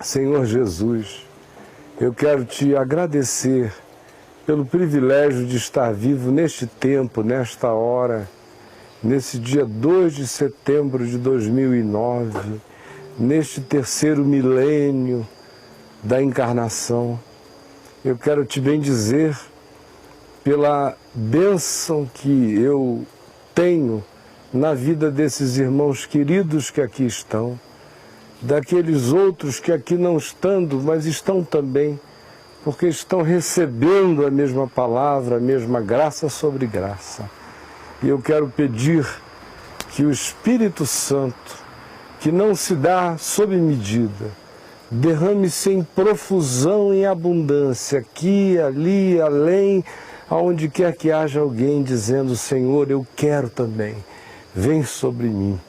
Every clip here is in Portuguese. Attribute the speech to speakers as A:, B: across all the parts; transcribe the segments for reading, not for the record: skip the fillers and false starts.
A: Senhor Jesus, eu quero te agradecer pelo privilégio de estar vivo neste tempo, nesta hora, nesse dia 2 de setembro de 2009, neste terceiro milênio da encarnação. Eu quero te bendizer pela bênção que eu tenho na vida desses irmãos queridos que aqui estão, daqueles outros que aqui não estando, mas estão também, porque estão recebendo a mesma palavra, a mesma graça sobre graça. E eu quero pedir que o Espírito Santo, que não se dá sob medida, derrame-se em profusão, em abundância, aqui, ali, além, aonde quer que haja alguém dizendo: Senhor, eu quero também, vem sobre mim.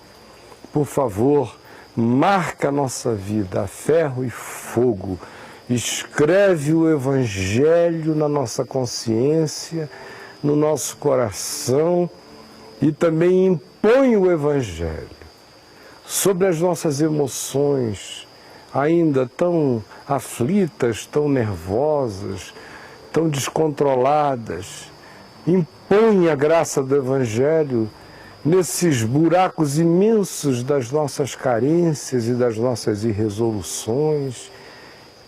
A: Por favor, marca a nossa vida a ferro e fogo, escreve o Evangelho na nossa consciência, no nosso coração, e também impõe o Evangelho sobre as nossas emoções, ainda tão aflitas, tão nervosas, tão descontroladas. Impõe a graça do Evangelho nesses buracos imensos das nossas carências e das nossas irresoluções.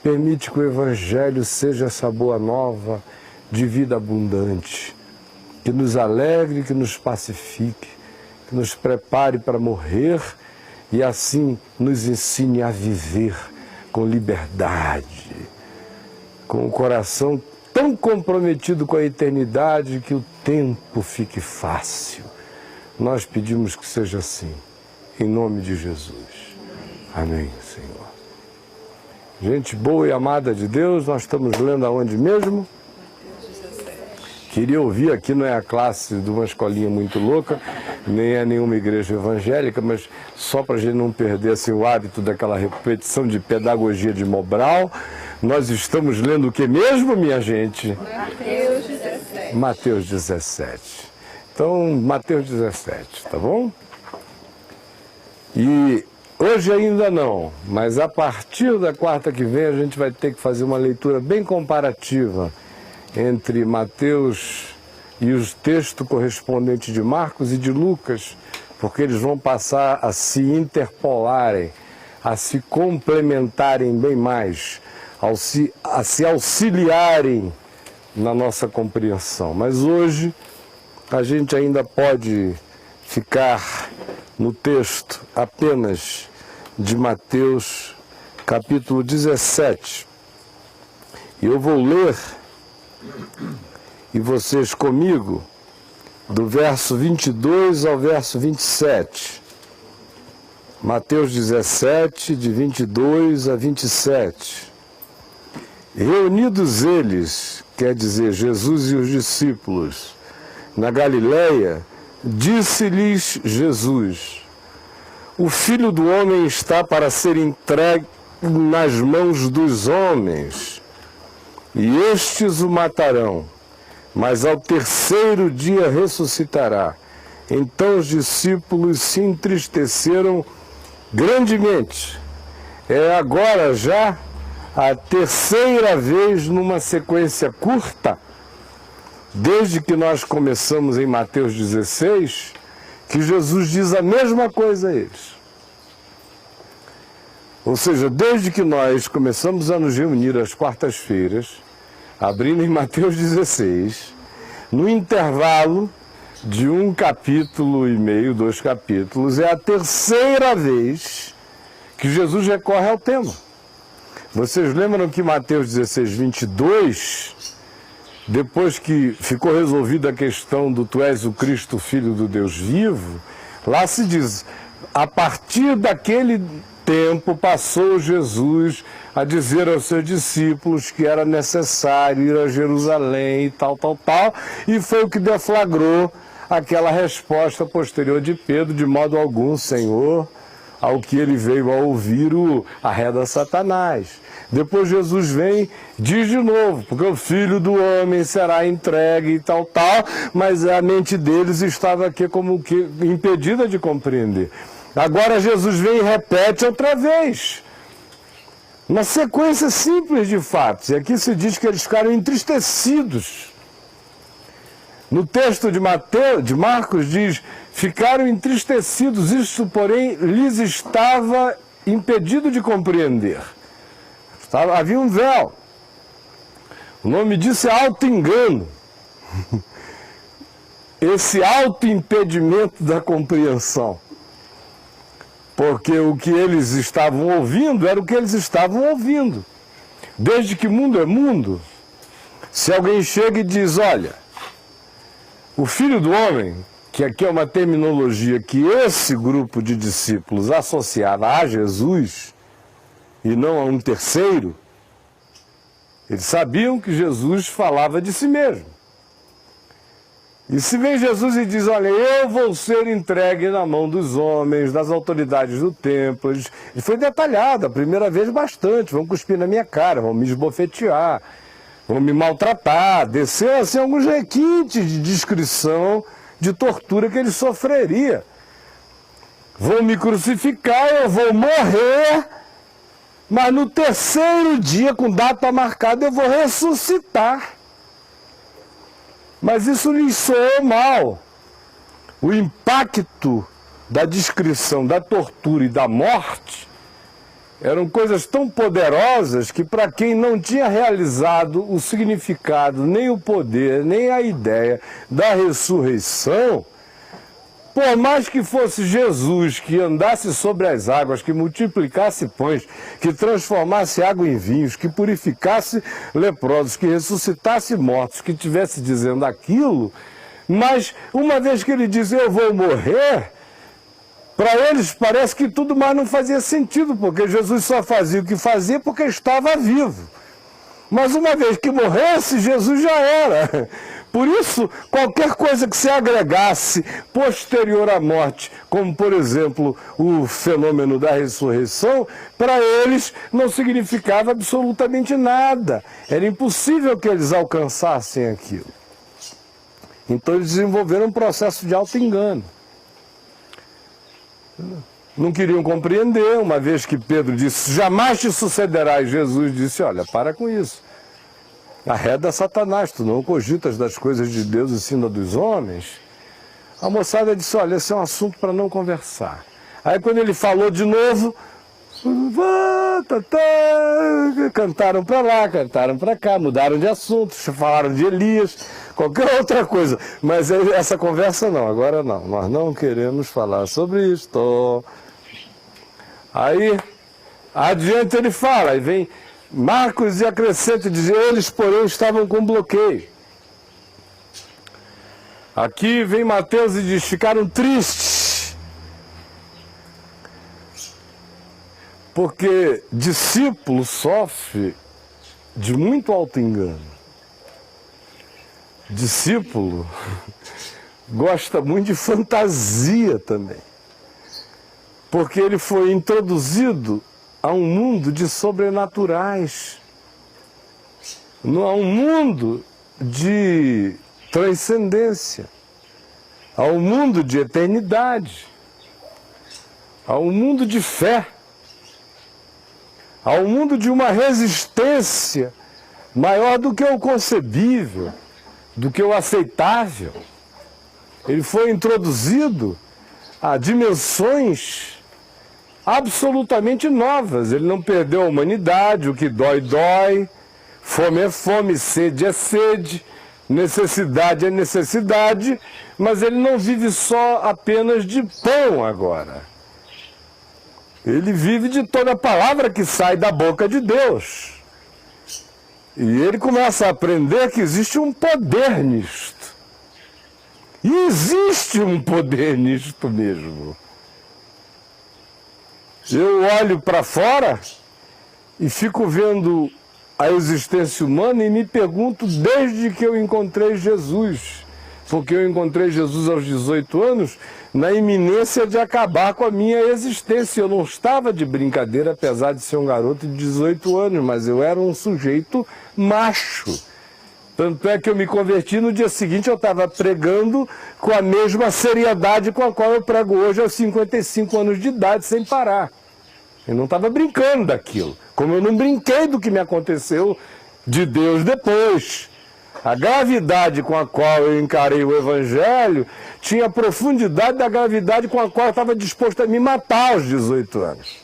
A: Permite que o Evangelho seja essa boa nova de vida abundante, que nos alegre, que nos pacifique, que nos prepare para morrer e assim nos ensine a viver com liberdade, com o coração tão comprometido com a eternidade que o tempo fique fácil. Nós pedimos que seja assim, em nome de Jesus. Amém, Senhor. Gente boa e amada de Deus, nós estamos lendo aonde mesmo? Queria ouvir, aqui não é a classe de uma escolinha muito louca, nem é nenhuma igreja evangélica, mas só para a gente não perder assim, o hábito daquela repetição de pedagogia de Mobral, nós estamos lendo o que mesmo, minha gente?
B: Mateus 17.
A: Mateus 17. Então, Mateus 17, tá bom? E hoje ainda não, mas a partir da quarta que vem a gente vai ter que fazer uma leitura bem comparativa entre Mateus e os textos correspondentes de Marcos e de Lucas, porque eles vão passar a se interpolarem, a se complementarem bem mais, a se auxiliarem na nossa compreensão. Mas hoje a gente ainda pode ficar no texto apenas de Mateus, capítulo 17. E eu vou ler, e vocês comigo, do verso 22 ao verso 27. Mateus 17, de 22 a 27. Reunidos eles, quer dizer, Jesus e os discípulos, na Galileia, disse-lhes Jesus: o Filho do Homem está para ser entregue nas mãos dos homens, e estes o matarão, mas ao terceiro dia ressuscitará. Então os discípulos se entristeceram grandemente. É agora já a terceira vez numa sequência curta, desde que nós começamos em Mateus 16, que Jesus diz a mesma coisa a eles. Ou seja, desde que nós começamos a nos reunir às quartas-feiras, abrindo em Mateus 16, no intervalo de um capítulo e meio, 2 capítulos, é a terceira vez que Jesus recorre ao tema. Vocês lembram que Mateus 16, 22, depois que ficou resolvida a questão do tu és o Cristo, Filho do Deus vivo, lá se diz, a partir daquele tempo passou Jesus a dizer aos seus discípulos que era necessário ir a Jerusalém e tal, e foi o que deflagrou aquela resposta posterior de Pedro: de modo algum, Senhor, ao que ele veio a ouvir arreda Satanás. Depois Jesus vem, diz de novo, porque o Filho do Homem será entregue e tal, mas a mente deles estava aqui como que impedida de compreender. Agora Jesus vem e repete outra vez. Uma sequência simples de fatos. E aqui se diz que eles ficaram entristecidos. No texto de Marcos diz, ficaram entristecidos, isso, porém, lhes estava impedido de compreender. Havia um véu. O nome disso é auto-engano. Esse auto-impedimento da compreensão. Porque o que eles estavam ouvindo era o que eles estavam ouvindo. Desde que mundo é mundo, se alguém chega e diz, olha, o Filho do Homem, que aqui é uma terminologia que esse grupo de discípulos associava a Jesus e não a um terceiro, eles sabiam que Jesus falava de si mesmo. E se vem Jesus e diz, olha, eu vou ser entregue na mão dos homens, das autoridades do templo, e foi detalhado, a primeira vez bastante, vão cuspir na minha cara, vão me esbofetear, vão me maltratar, desceu assim alguns requintes de descrição de tortura que ele sofreria. Vão me crucificar, eu vou morrer, mas no terceiro dia, com data marcada, eu vou ressuscitar. Mas isso lhes soou mal. O impacto da descrição da tortura e da morte eram coisas tão poderosas que, para quem não tinha realizado o significado, nem o poder, nem a ideia da ressurreição, por mais que fosse Jesus que andasse sobre as águas, que multiplicasse pães, que transformasse água em vinhos, que purificasse leprosos, que ressuscitasse mortos, que estivesse dizendo aquilo, mas uma vez que ele diz, eu vou morrer, para eles parece que tudo mais não fazia sentido, porque Jesus só fazia o que fazia porque estava vivo. Mas uma vez que morresse, Jesus já era. Por isso, qualquer coisa que se agregasse posterior à morte, como por exemplo o fenômeno da ressurreição, para eles não significava absolutamente nada. Era impossível que eles alcançassem aquilo. Então eles desenvolveram um processo de auto-engano. Não queriam compreender, uma vez que Pedro disse, jamais te sucederá, e Jesus disse, olha, para com isso. Arreda Satanás, tu não cogitas das coisas de Deus e sim dos homens. A moçada disse, olha, esse é um assunto para não conversar. Aí quando ele falou de novo, cantaram para lá, cantaram para cá, mudaram de assunto, falaram de Elias, qualquer outra coisa. Mas essa conversa não, agora não, nós não queremos falar sobre isto. Aí, adiante ele fala, e vem Marcos e acrescenta, diz, eles porém estavam com bloqueio. Aqui vem Mateus e diz, ficaram tristes. Porque discípulo sofre de muito auto-engano. Discípulo gosta muito de fantasia também. Porque ele foi introduzido a um mundo de sobrenaturais, a um mundo de transcendência, a um mundo de eternidade, a um mundo de fé, a um mundo de uma resistência maior do que o concebível, do que o aceitável. Ele foi introduzido a dimensões absolutamente novas. Ele não perdeu a humanidade, o que dói, dói, fome é fome, sede é sede, necessidade é necessidade, mas ele não vive só apenas de pão agora. Ele vive de toda a palavra que sai da boca de Deus. E ele começa a aprender que existe um poder nisto. E existe um poder nisto mesmo. Eu olho para fora e fico vendo a existência humana e me pergunto desde que eu encontrei Jesus, porque eu encontrei Jesus aos 18 anos, na iminência de acabar com a minha existência. Eu não estava de brincadeira, apesar de ser um garoto de 18 anos, mas eu era um sujeito macho. Tanto é que eu me converti, no dia seguinte eu estava pregando com a mesma seriedade com a qual eu prego hoje aos 55 anos de idade, sem parar. Eu não estava brincando daquilo, como eu não brinquei do que me aconteceu de Deus depois. A gravidade com a qual eu encarei o Evangelho tinha a profundidade da gravidade com a qual eu estava disposto a me matar aos 18 anos.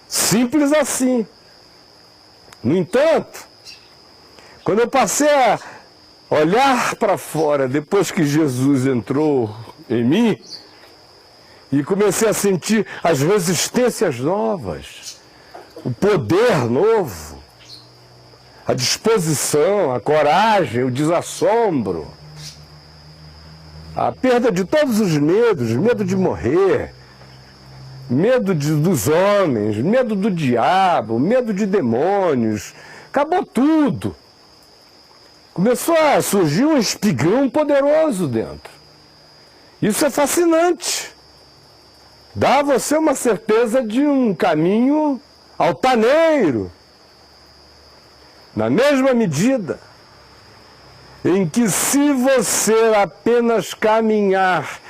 A: Simples assim. No entanto, quando eu passei a olhar para fora, depois que Jesus entrou em mim, e comecei a sentir as resistências novas, o poder novo, a disposição, a coragem, o desassombro, a perda de todos os medos, medo de morrer, medo dos homens, medo do diabo, medo de demônios, acabou tudo. Começou a surgir um espigão poderoso dentro. Isso é fascinante. Dá a você uma certeza de um caminho altaneiro. Na mesma medida em que, se você apenas caminhar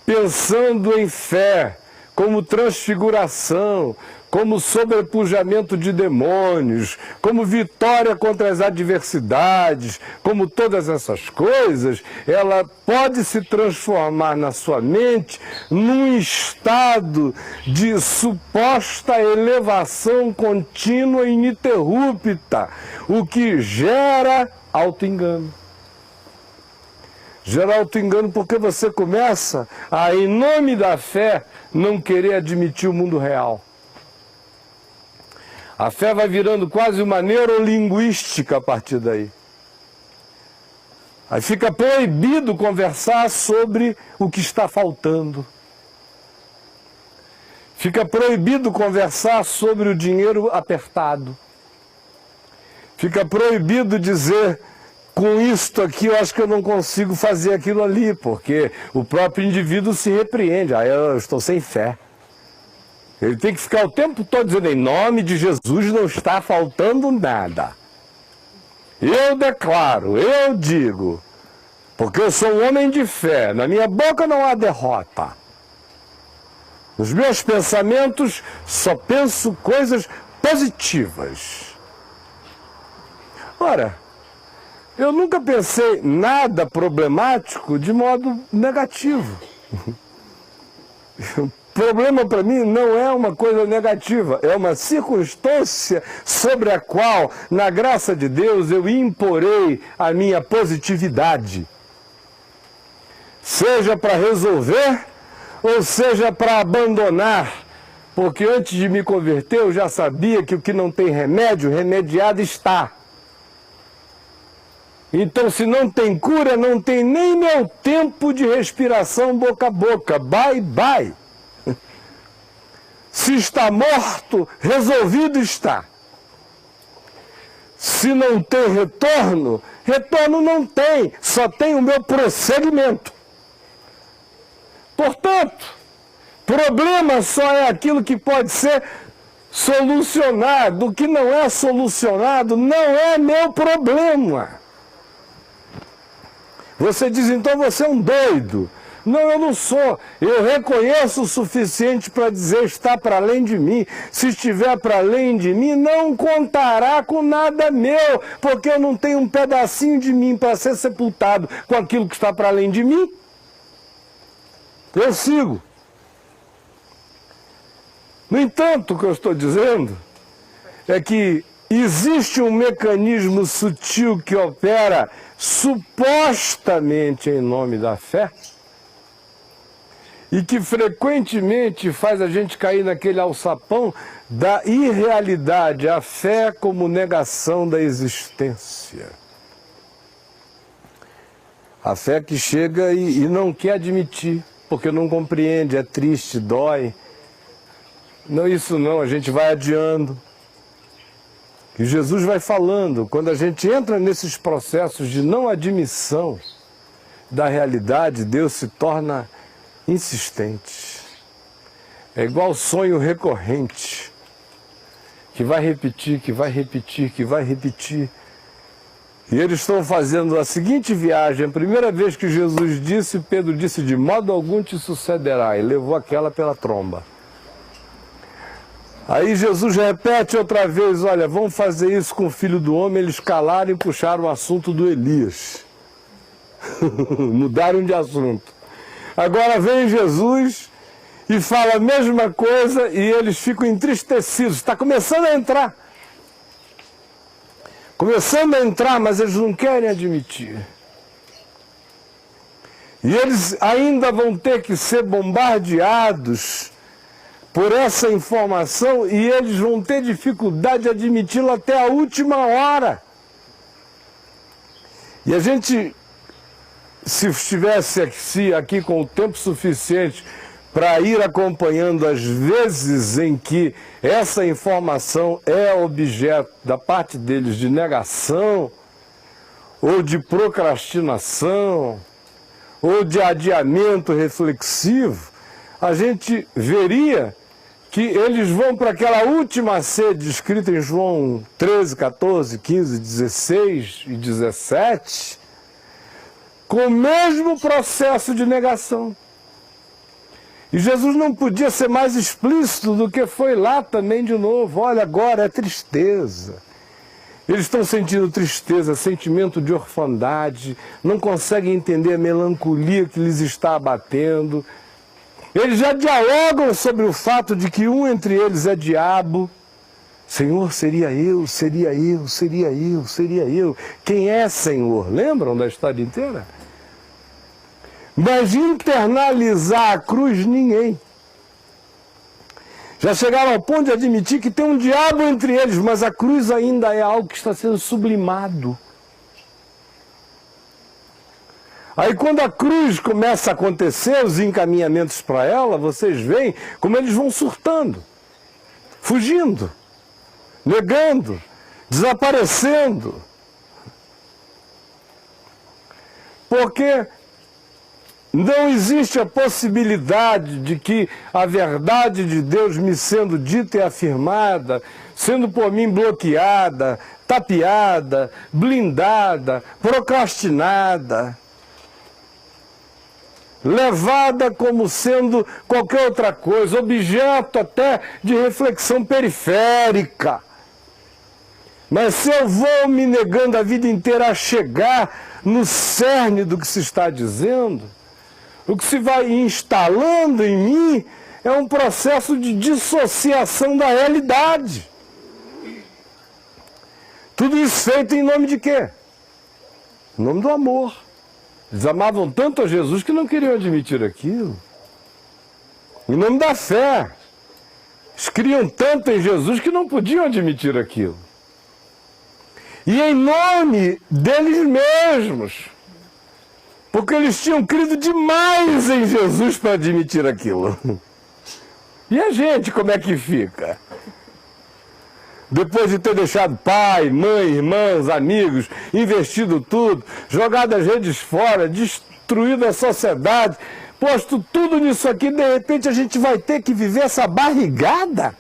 A: pensando em fé, como transfiguração, como sobrepujamento de demônios, como vitória contra as adversidades, como todas essas coisas, ela pode se transformar na sua mente num estado de suposta elevação contínua e ininterrupta, o que gera auto-engano. Gera auto-engano porque você começa a, em nome da fé, não querer admitir o mundo real. A fé vai virando quase uma neurolinguística a partir daí. Aí fica proibido conversar sobre o que está faltando. Fica proibido conversar sobre o dinheiro apertado. Fica proibido dizer, com isto aqui eu acho que eu não consigo fazer aquilo ali, porque o próprio indivíduo se repreende. Aí eu estou sem fé. Ele tem que ficar o tempo todo dizendo, em nome de Jesus não está faltando nada. Eu declaro, eu digo, porque eu sou um homem de fé, na minha boca não há derrota. Nos meus pensamentos só penso coisas positivas. Ora, eu nunca pensei nada problemático de modo negativo. O problema para mim não é uma coisa negativa, é uma circunstância sobre a qual, na graça de Deus, eu imporei a minha positividade. Seja para resolver, ou seja para abandonar, porque antes de me converter eu já sabia que o que não tem remédio, remediado está. Então, se não tem cura, não tem nem meu tempo de respiração boca a boca. Bye, bye. Se está morto, resolvido está. Se não tem retorno, retorno não tem, só tem o meu prosseguimento. Portanto, problema só é aquilo que pode ser solucionado. O que não é solucionado não é meu problema. Você diz, então você é um doido. Não, eu não sou. Eu reconheço o suficiente para dizer está para além de mim. Se estiver para além de mim, não contará com nada meu, porque eu não tenho um pedacinho de mim para ser sepultado com aquilo que está para além de mim. Eu sigo. No entanto, o que eu estou dizendo é que existe um mecanismo sutil que opera supostamente em nome da fé e que frequentemente faz a gente cair naquele alçapão da irrealidade, a fé como negação da existência. A fé que chega e não quer admitir, porque não compreende, é triste, dói. Não, isso não, a gente vai adiando. E Jesus vai falando, quando a gente entra nesses processos de não admissão da realidade, Deus se torna insistente. É igual sonho recorrente, que vai repetir, que vai repetir, que vai repetir. E eles estão fazendo a seguinte viagem, a primeira vez que Jesus disse, Pedro disse, de modo algum te sucederá, e levou aquela pela tromba. Aí Jesus repete outra vez, olha, vamos fazer isso com o Filho do Homem. Eles calaram e puxaram o assunto do Elias. Mudaram de assunto. Agora vem Jesus e fala a mesma coisa e eles ficam entristecidos. Está começando a entrar. Começando a entrar, mas eles não querem admitir. E eles ainda vão ter que ser bombardeados por essa informação e eles vão ter dificuldade de admiti-la até a última hora. E a gente, se estivesse aqui com o tempo suficiente para ir acompanhando as vezes em que essa informação é objeto da parte deles de negação, ou de procrastinação, ou de adiamento reflexivo, a gente veria que eles vão para aquela última ceia descrita em João 13, 14, 15, 16 e 17, com o mesmo processo de negação. E Jesus não podia ser mais explícito do que foi lá também de novo. Olha, agora é tristeza. Eles estão sentindo tristeza, sentimento de orfandade, não conseguem entender a melancolia que lhes está abatendo. Eles já dialogam sobre o fato de que um entre eles é diabo. Senhor, seria eu, seria eu, seria eu, seria eu. Quem é Senhor? Lembram da história inteira? Mas internalizar a cruz, ninguém. Já chegaram ao ponto de admitir que tem um diabo entre eles, mas a cruz ainda é algo que está sendo sublimado. Aí quando a cruz começa a acontecer, os encaminhamentos para ela, vocês veem como eles vão surtando, fugindo, negando, desaparecendo. Porque não existe a possibilidade de que a verdade de Deus me sendo dita e afirmada, sendo por mim bloqueada, tapeada, blindada, procrastinada, levada como sendo qualquer outra coisa, objeto até de reflexão periférica. Mas se eu vou me negando a vida inteira a chegar no cerne do que se está dizendo, o que se vai instalando em mim é um processo de dissociação da realidade. Tudo isso feito em nome de quê? Em nome do amor. Eles amavam tanto a Jesus que não queriam admitir aquilo. Em nome da fé. Eles criam tanto em Jesus que não podiam admitir aquilo. E em nome deles mesmos. Porque eles tinham crido demais em Jesus para admitir aquilo. E a gente, como é que fica? Depois de ter deixado pai, mãe, irmãos, amigos, investido tudo, jogado as redes fora, destruído a sociedade, posto tudo nisso aqui, de repente a gente vai ter que viver essa barrigada?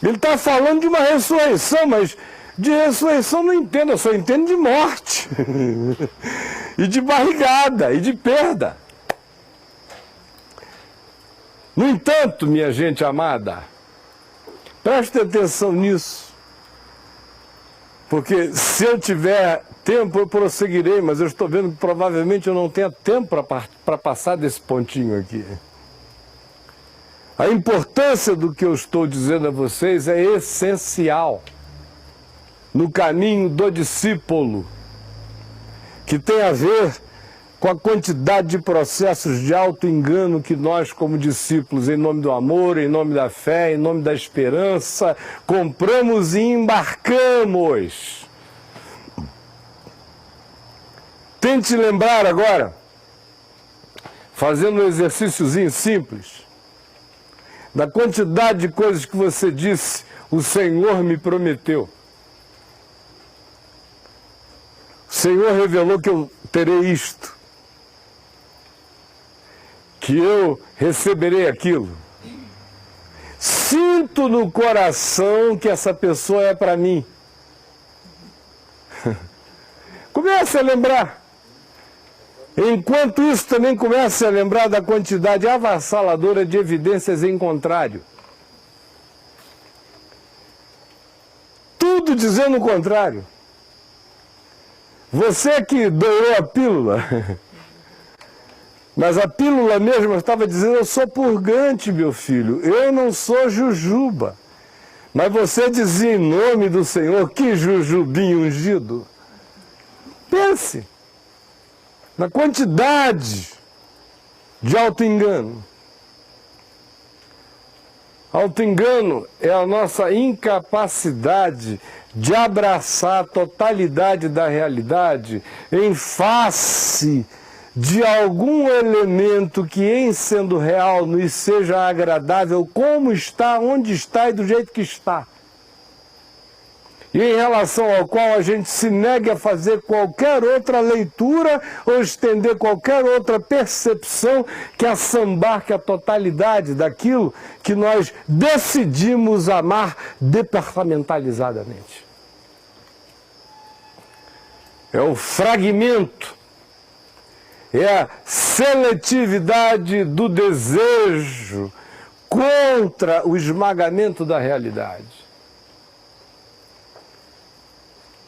A: Ele está falando de uma ressurreição, mas de ressurreição não entendo, eu só entendo de morte. E de barrigada, e de perda. No entanto, minha gente amada, preste atenção nisso. Porque se eu tiver tempo, eu prosseguirei, mas eu estou vendo que provavelmente eu não tenho tempo para passar desse pontinho aqui. A importância do que eu estou dizendo a vocês é essencial no caminho do discípulo, que tem a ver com a quantidade de processos de auto-engano que nós, como discípulos, em nome do amor, em nome da fé, em nome da esperança, compramos e embarcamos. Tente lembrar agora, fazendo um exercíciozinho simples, da quantidade de coisas que você disse, o Senhor me prometeu. O Senhor revelou que eu terei isto, que eu receberei aquilo. Sinto no coração que essa pessoa é para mim. Comece a lembrar. Enquanto isso, também comece a lembrar da quantidade avassaladora de evidências em contrário. tudo dizendo o contrário. Você que doou a pílula, mas a pílula mesmo estava dizendo, eu sou purgante, meu filho, eu não sou jujuba. Mas você dizia em nome do Senhor, que jujubinho ungido. Pense na quantidade de auto-engano. Auto-engano é a nossa incapacidade de abraçar a totalidade da realidade em face de algum elemento que, em sendo real, nos seja agradável como está, onde está e do jeito que está. E em relação ao qual a gente se negue a fazer qualquer outra leitura ou estender qualquer outra percepção que assambarque a totalidade daquilo que nós decidimos amar departamentalizadamente. É o fragmento, é a seletividade do desejo contra o esmagamento da realidade.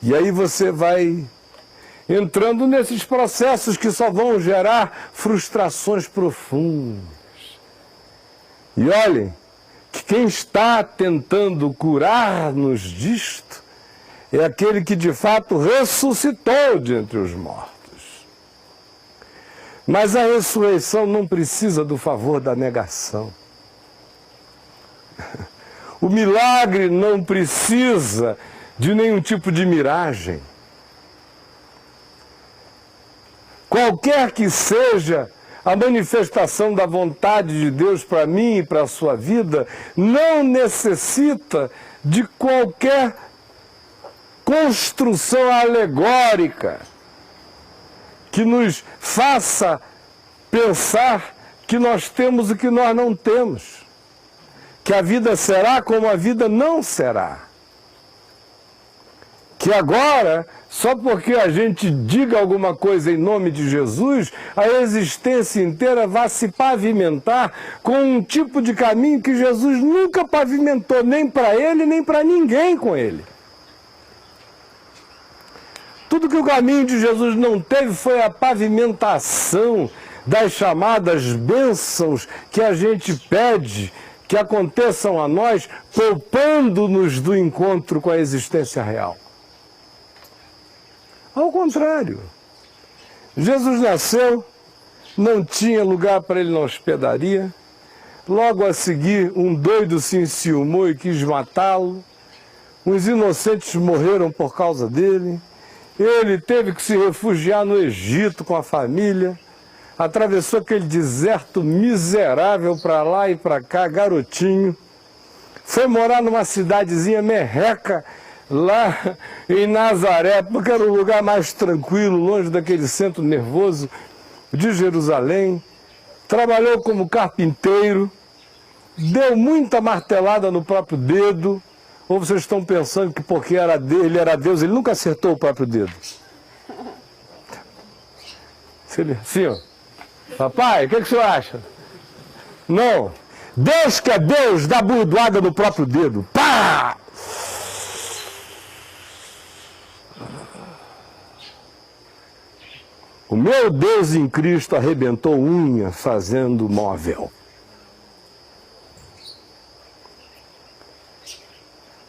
A: E aí você vai entrando nesses processos que só vão gerar frustrações profundas. E olhem, que quem está tentando curar-nos disto é aquele que de fato ressuscitou de entre os mortos. Mas a ressurreição não precisa do favor da negação. O milagre não precisa de nenhum tipo de miragem. Qualquer que seja a manifestação da vontade de Deus para mim e para a sua vida, não necessita de qualquer construção alegórica que nos faça pensar que nós temos o que nós não temos, que a vida será como a vida não será. Que agora, só porque a gente diga alguma coisa em nome de Jesus, a existência inteira vai se pavimentar com um tipo de caminho que Jesus nunca pavimentou, nem para ele, nem para ninguém com ele. Tudo que o caminho de Jesus não teve foi a pavimentação das chamadas bênçãos que a gente pede que aconteçam a nós, poupando-nos do encontro com a existência real. Ao contrário, Jesus nasceu, não tinha lugar para ele na hospedaria, logo a seguir um doido se enciumou e quis matá-lo, os inocentes morreram por causa dele, ele teve que se refugiar no Egito com a família, atravessou aquele deserto miserável para lá e para cá, garotinho, foi morar numa cidadezinha merreca, lá em Nazaré, porque era o lugar mais tranquilo, longe daquele centro nervoso de Jerusalém. Trabalhou como carpinteiro, deu muita martelada no próprio dedo. Ou vocês estão pensando que porque ele era Deus, ele nunca acertou o próprio dedo? Sim, ó. Papai, o que o senhor acha? Não. Deus que é Deus, dá burdoada no próprio dedo. Pá! O meu Deus em Cristo arrebentou unha fazendo móvel.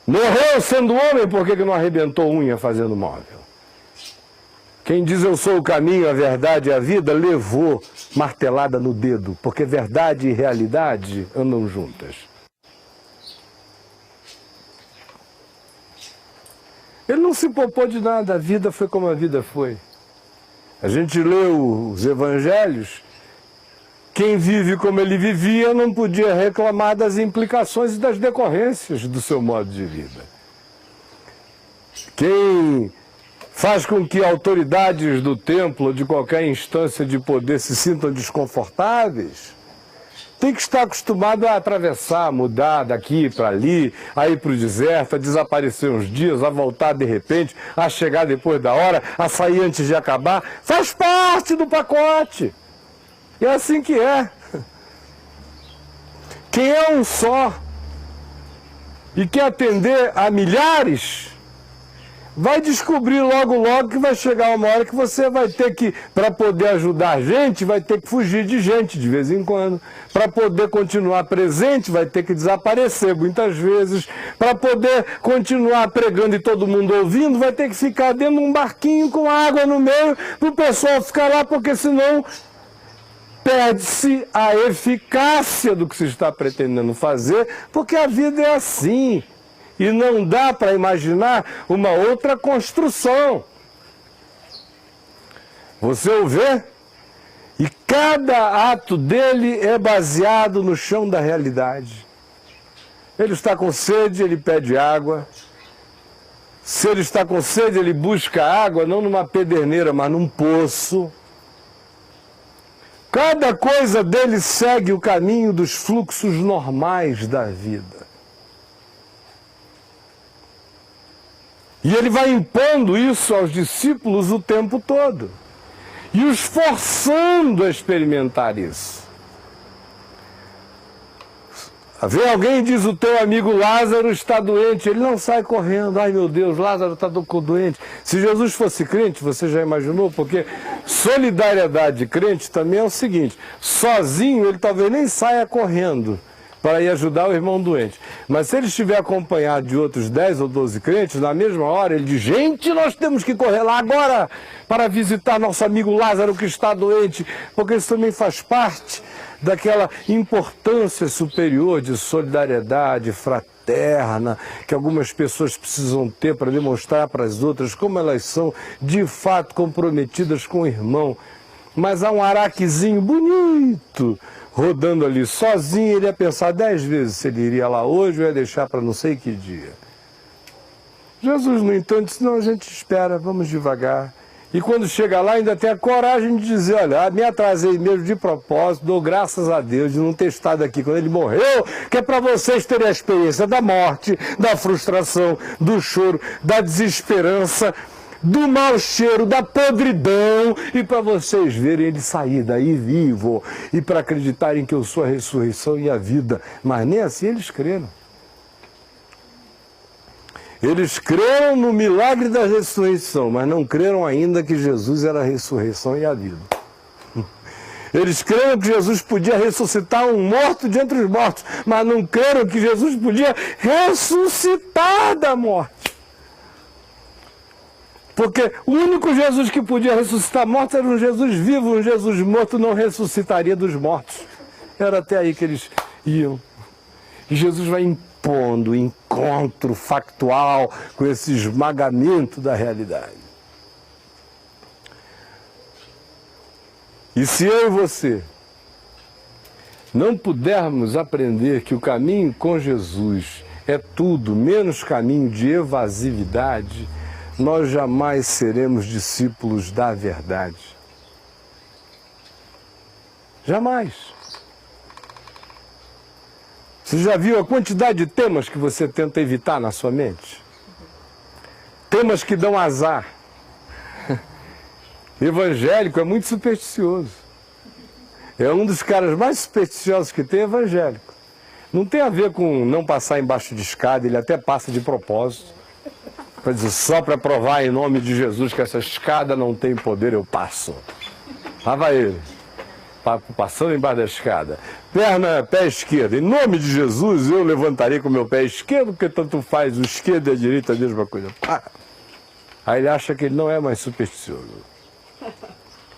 A: Morreu sendo homem, por que não arrebentou unha fazendo móvel? Quem diz eu sou o caminho, a verdade e a vida, levou martelada no dedo, porque verdade e realidade andam juntas. Ele não se poupou de nada, a vida foi como a vida foi. A gente leu os evangelhos, quem vive como ele vivia não podia reclamar das implicações e das decorrências do seu modo de vida. Quem faz com que autoridades do templo ou de qualquer instância de poder se sintam desconfortáveis, tem que estar acostumado a atravessar, mudar daqui para ali, a ir para o deserto, a desaparecer uns dias, a voltar de repente, a chegar depois da hora, a sair antes de acabar. Faz parte do pacote. É assim que é. Quem é um só e quer atender a milhares, vai descobrir logo, logo que vai chegar uma hora que você vai ter que, para poder ajudar a gente, vai ter que fugir de gente de vez em quando. Para poder continuar presente, vai ter que desaparecer muitas vezes. Para poder continuar pregando e todo mundo ouvindo, vai ter que ficar dentro de um barquinho com água no meio, para o pessoal ficar lá, porque senão perde-se a eficácia do que se está pretendendo fazer, porque a vida é assim. E não dá para imaginar uma outra construção. Você o vê? E cada ato dele é baseado no chão da realidade. Ele está com sede, ele pede água. Se ele está com sede, ele busca água, não numa pederneira, mas num poço. Cada coisa dele segue o caminho dos fluxos normais da vida. E ele vai impondo isso aos discípulos o tempo todo. E os forçando a experimentar isso. Vem alguém e diz: o teu amigo Lázaro está doente. Ele não sai correndo. Ai meu Deus, Lázaro está doente. Se Jesus fosse crente, você já imaginou? Porque solidariedade de crente também é o seguinte: sozinho ele talvez nem saia correndo para ir ajudar o irmão doente. Mas se ele estiver acompanhado de outros 10 ou 12 crentes, na mesma hora ele diz: gente, nós temos que correr lá agora para visitar nosso amigo Lázaro que está doente, porque isso também faz parte daquela importância superior de solidariedade fraterna que algumas pessoas precisam ter para demonstrar para as outras como elas são de fato comprometidas com o irmão. Mas há um araquezinho bonito rodando ali sozinho, ele ia pensar 10 vezes se ele iria lá hoje ou ia deixar para não sei que dia. Jesus, no entanto, disse: não, a gente espera, vamos devagar. E quando chega lá, ainda tem a coragem de dizer: olha, me atrasei mesmo de propósito, dou graças a Deus de não ter estado aqui quando ele morreu, que é para vocês terem a experiência da morte, da frustração, do choro, da desesperança, do mau cheiro, da podridão, e para vocês verem ele sair daí vivo, e para acreditarem que eu sou a ressurreição e a vida. Mas nem assim eles creram. Eles creram no milagre da ressurreição, mas não creram ainda que Jesus era a ressurreição e a vida. Eles creram que Jesus podia ressuscitar um morto de entre os mortos, mas não creram que Jesus podia ressuscitar da morte. Porque o único Jesus que podia ressuscitar mortos era um Jesus vivo, um Jesus morto não ressuscitaria dos mortos. Era até aí que eles iam. E Jesus vai impondo encontro factual com esse esmagamento da realidade. E se eu e você não pudermos aprender que o caminho com Jesus é tudo menos caminho de evasividade, nós jamais seremos discípulos da verdade. Jamais. Você já viu a quantidade de temas que você tenta evitar na sua mente? Temas que dão azar. Evangélico é muito supersticioso. É um dos caras mais supersticiosos que tem, evangélico. Não tem a ver com não passar embaixo de escada, ele até passa de propósito. Para dizer, só para provar em nome de Jesus que essa escada não tem poder, eu passo. Lá vai ele, passando embaixo da escada. Pé esquerdo. Em nome de Jesus, eu levantarei com o meu pé esquerdo, porque tanto faz o esquerdo e a direita, a mesma coisa. Aí ele acha que ele não é mais supersticioso.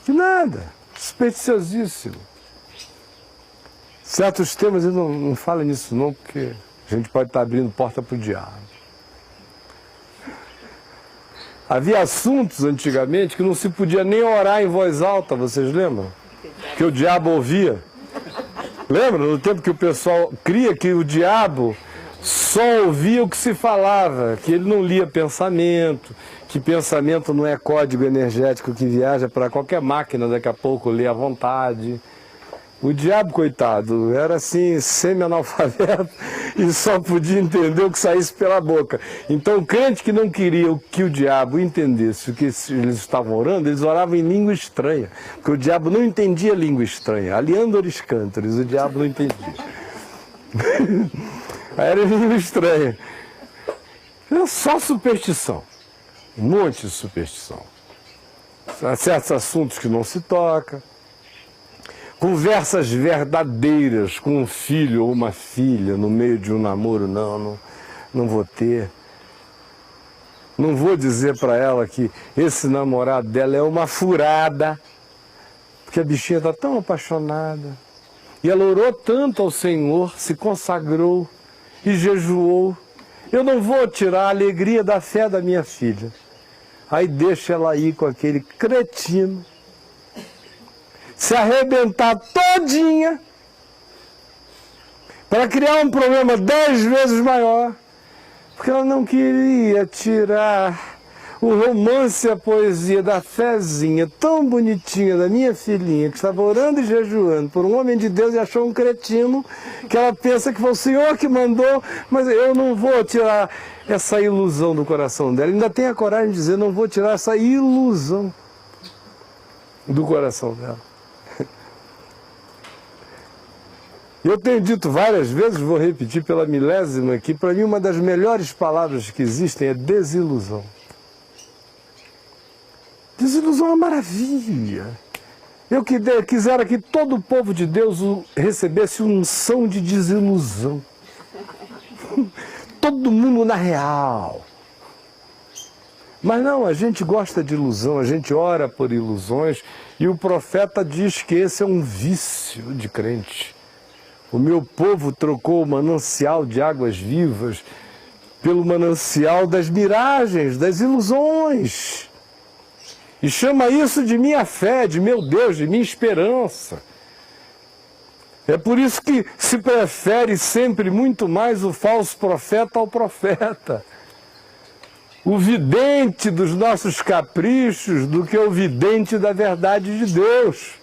A: Que nada, supersticiosíssimo. Certos temas ele não fala nisso não, porque a gente pode estar abrindo porta para o diabo. Havia assuntos antigamente que não se podia nem orar em voz alta, vocês lembram? Que o diabo ouvia. Lembra? No tempo que o pessoal cria que o diabo só ouvia o que se falava, que ele não lia pensamento, que pensamento não é código energético que viaja para qualquer máquina, daqui a pouco lê à vontade. O diabo, coitado, era assim, semi-analfabeto e só podia entender o que saísse pela boca. Então, o crente que não queria que o diabo entendesse o que eles estavam orando, eles oravam em língua estranha, porque o diabo não entendia língua estranha. Aliandoris cantoris, o diabo não entendia. Era em língua estranha. Era só superstição. Um monte de superstição. Há certos assuntos que não se toca. Conversas verdadeiras com um filho ou uma filha no meio de um namoro, não vou ter. Não vou dizer para ela que esse namorado dela é uma furada, porque a bichinha está tão apaixonada. E ela orou tanto ao Senhor, se consagrou e jejuou. Eu não vou tirar a alegria da fé da minha filha. Aí deixa ela ir com aquele cretino, se arrebentar todinha, para criar um problema 10 vezes maior, porque ela não queria tirar o romance e a poesia da fezinha tão bonitinha da minha filhinha, que estava orando e jejuando por um homem de Deus e achou um cretino, que ela pensa que foi o Senhor que mandou, mas eu não vou tirar essa ilusão do coração dela. Ainda tem a coragem de dizer, não vou tirar essa ilusão do coração dela. Eu tenho dito várias vezes, vou repetir pela milésima, que para mim uma das melhores palavras que existem é desilusão. Desilusão é uma maravilha. Eu quisera que todo o povo de Deus recebesse unção de desilusão. Todo mundo na real. Mas não, a gente gosta de ilusão, a gente ora por ilusões, e o profeta diz que esse é um vício de crente. O meu povo trocou o manancial de águas vivas pelo manancial das miragens, das ilusões. E chama isso de minha fé, de meu Deus, de minha esperança. É por isso que se prefere sempre muito mais o falso profeta ao profeta. O vidente dos nossos caprichos do que o vidente da verdade de Deus.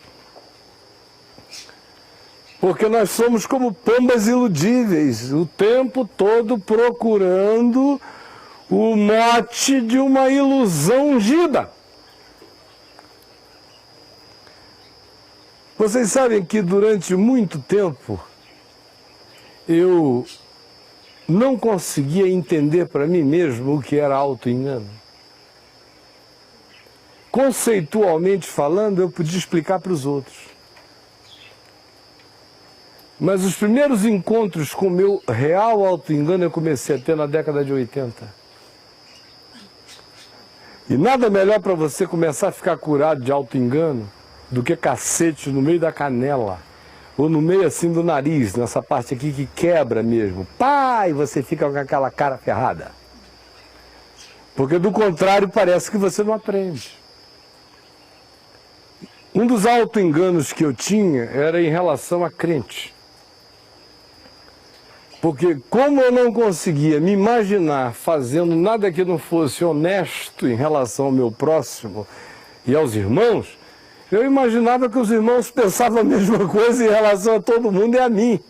A: Porque nós somos como pombas iludíveis, o tempo todo procurando o mote de uma ilusão ungida. Vocês sabem que durante muito tempo eu não conseguia entender para mim mesmo o que era auto-engano. Conceitualmente falando, eu podia explicar para os outros. Mas os primeiros encontros com o meu real auto-engano eu comecei a ter na década de 80. E nada melhor para você começar a ficar curado de auto-engano do que cacete no meio da canela, ou no meio assim do nariz, nessa parte aqui que quebra mesmo. Pá! E você fica com aquela cara ferrada. Porque do contrário parece que você não aprende. Um dos auto-enganos que eu tinha era em relação a crente. Porque como eu não conseguia me imaginar fazendo nada que não fosse honesto em relação ao meu próximo e aos irmãos, eu imaginava que os irmãos pensavam a mesma coisa em relação a todo mundo e a mim.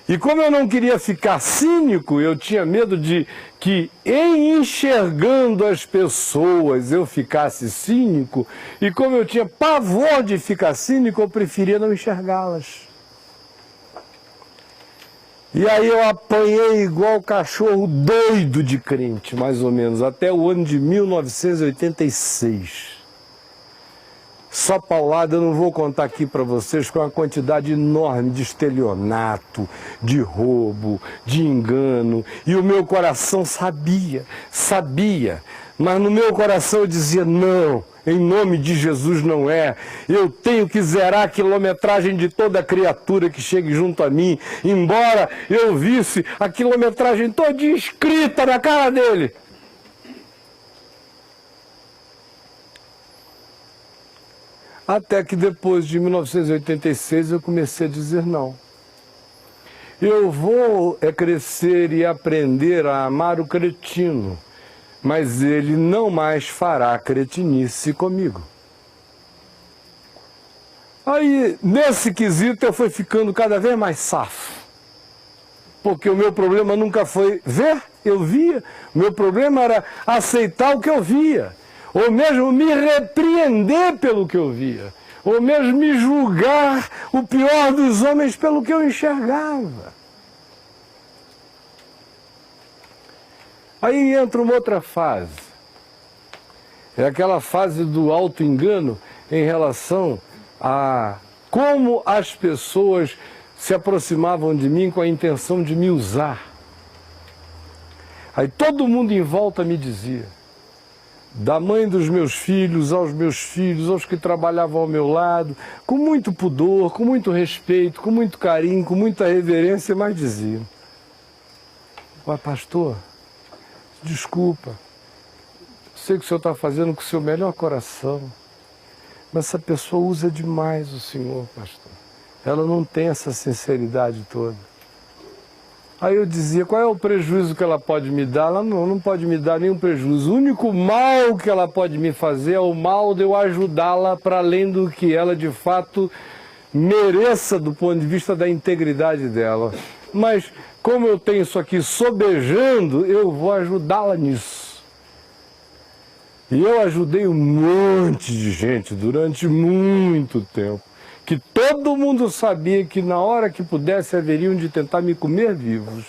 A: E como eu não queria ficar cínico, eu tinha medo de que, em enxergando as pessoas, eu ficasse cínico. E como eu tinha pavor de ficar cínico, eu preferia não enxergá-las. E aí eu apanhei igual cachorro doido de crente, mais ou menos, até o ano de 1986. Só paulada, eu não vou contar aqui para vocês, com uma quantidade enorme de estelionato, de roubo, de engano. E o meu coração sabia, mas no meu coração eu dizia, não, em nome de Jesus não é. Eu tenho que zerar a quilometragem de toda criatura que chegue junto a mim, embora eu visse a quilometragem toda escrita na cara dele. Até que depois de 1986 eu comecei a dizer não. Eu vou crescer e aprender a amar o cretino, mas ele não mais fará cretinice comigo. Aí, nesse quesito, eu fui ficando cada vez mais safo. Porque o meu problema nunca foi ver, eu via. O meu problema era aceitar o que eu via. Ou mesmo me repreender pelo que eu via. Ou mesmo me julgar o pior dos homens pelo que eu enxergava. Aí entra uma outra fase. É aquela fase do auto-engano em relação a como as pessoas se aproximavam de mim com a intenção de me usar. Aí todo mundo em volta me dizia, da mãe dos meus filhos, aos que trabalhavam ao meu lado, com muito pudor, com muito respeito, com muito carinho, com muita reverência, mas diziam, pastor, desculpa, sei que o senhor está fazendo com o seu melhor coração, mas essa pessoa usa demais o senhor, pastor. Ela não tem essa sinceridade toda. Aí eu dizia, qual é o prejuízo que ela pode me dar? Ela não pode me dar nenhum prejuízo. O único mal que ela pode me fazer é o mal de eu ajudá-la para além do que ela de fato mereça do ponto de vista da integridade dela. Mas como eu tenho isso aqui sobejando, eu vou ajudá-la nisso. E eu ajudei um monte de gente durante muito tempo, que todo mundo sabia que na hora que pudesse haveriam de tentar me comer vivos.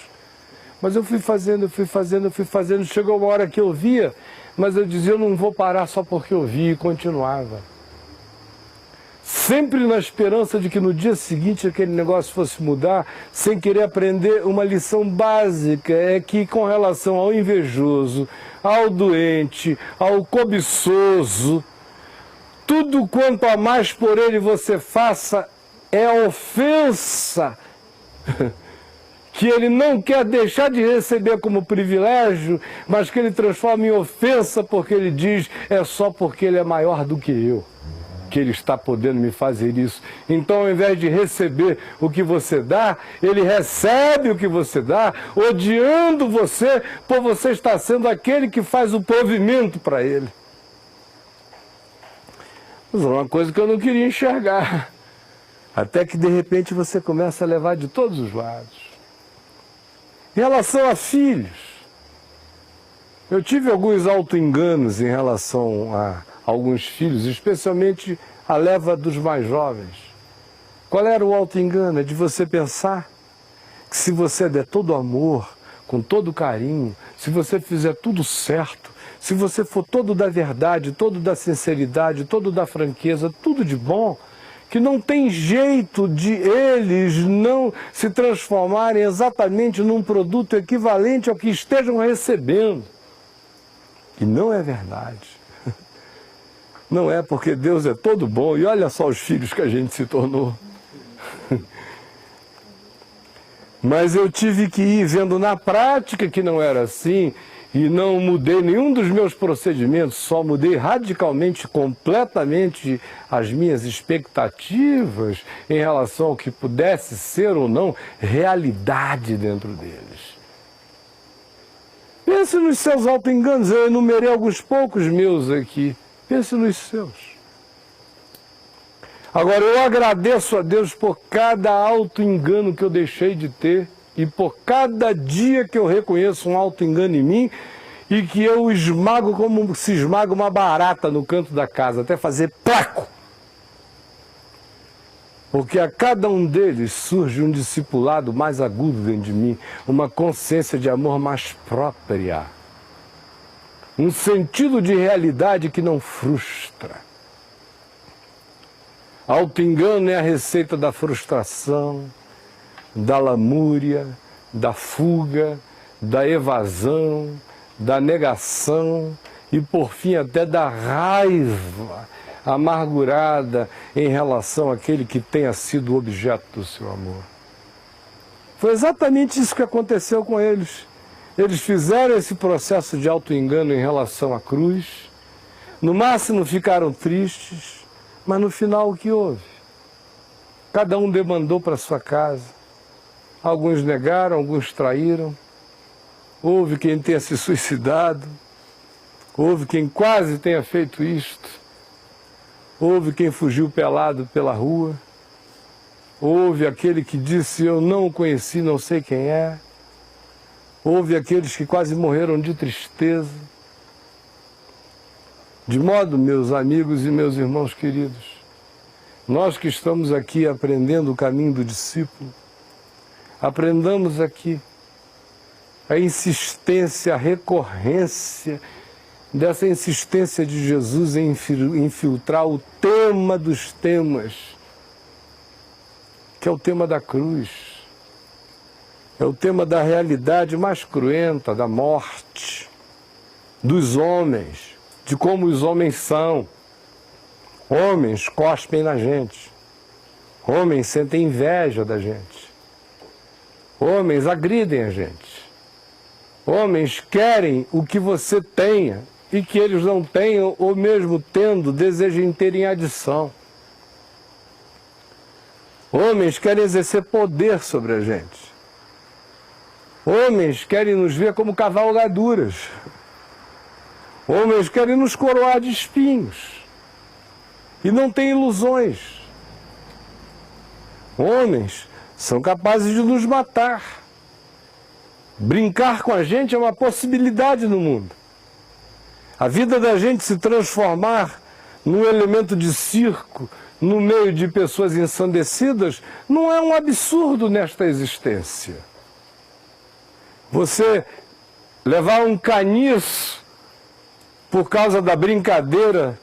A: Mas eu fui fazendo, chegou uma hora que eu via, mas eu dizia, eu não vou parar só porque eu vi, e continuava. Sempre na esperança de que no dia seguinte aquele negócio fosse mudar, sem querer aprender uma lição básica, é que com relação ao invejoso, ao doente, ao cobiçoso, tudo quanto a mais por ele você faça é ofensa, que ele não quer deixar de receber como privilégio, mas que ele transforma em ofensa porque ele diz, é só porque ele é maior do que eu que ele está podendo me fazer isso. Então, ao invés de receber o que você dá, ele recebe o que você dá, odiando você, por você estar sendo aquele que faz o provimento para ele. Mas é uma coisa que eu não queria enxergar. Até que, de repente, você começa a levar de todos os lados. Em relação a filhos, eu tive alguns auto-enganos em relação a alguns filhos, especialmente a leva dos mais jovens. Qual era o auto-engano? É de você pensar que se você der todo amor, com todo carinho, se você fizer tudo certo, se você for todo da verdade, todo da sinceridade, todo da franqueza, tudo de bom, que não tem jeito de eles não se transformarem exatamente num produto equivalente ao que estejam recebendo. E não é verdade. Não é, porque Deus é todo bom, e olha só os filhos que a gente se tornou. Mas eu tive que ir vendo na prática que não era assim, e não mudei nenhum dos meus procedimentos, só mudei radicalmente, completamente as minhas expectativas em relação ao que pudesse ser ou não realidade dentro deles. Pense nos seus auto-enganos, eu enumerei alguns poucos meus aqui. Pense nos seus. Agora, eu agradeço a Deus por cada auto-engano que eu deixei de ter e por cada dia que eu reconheço um auto-engano em mim e que eu esmago como se esmaga uma barata no canto da casa, até fazer placo. Porque a cada um deles surge um discipulado mais agudo dentro de mim, uma consciência de amor mais própria. Um sentido de realidade que não frustra. Auto-engano é a receita da frustração, da lamúria, da fuga, da evasão, da negação e, por fim, até da raiva amargurada em relação àquele que tenha sido objeto do seu amor. Foi exatamente isso que aconteceu com eles. Eles fizeram esse processo de auto-engano em relação à cruz. No máximo ficaram tristes, mas no final o que houve? Cada um demandou para sua casa. Alguns negaram, alguns traíram. Houve quem tenha se suicidado. Houve quem quase tenha feito isto. Houve quem fugiu pelado pela rua. Houve aquele que disse, eu não o conheci, não sei quem é. Houve aqueles que quase morreram de tristeza. De modo, meus amigos e meus irmãos queridos, nós que estamos aqui aprendendo o caminho do discípulo, aprendamos aqui a insistência, a recorrência dessa insistência de Jesus em infiltrar o tema dos temas, que é o tema da cruz. É o tema da realidade mais cruenta, da morte, dos homens, de como os homens são. Homens cospem na gente. Homens sentem inveja da gente. Homens agridem a gente. Homens querem o que você tenha e que eles não tenham, ou mesmo tendo, desejam ter em adição. Homens querem exercer poder sobre a gente. Homens querem nos ver como cavalgaduras. Homens querem nos coroar de espinhos. E não têm ilusões. Homens são capazes de nos matar. Brincar com a gente é uma possibilidade no mundo. A vida da gente se transformar num elemento de circo, no meio de pessoas ensandecidas, não é um absurdo nesta existência. Você levar um caniço por causa da brincadeira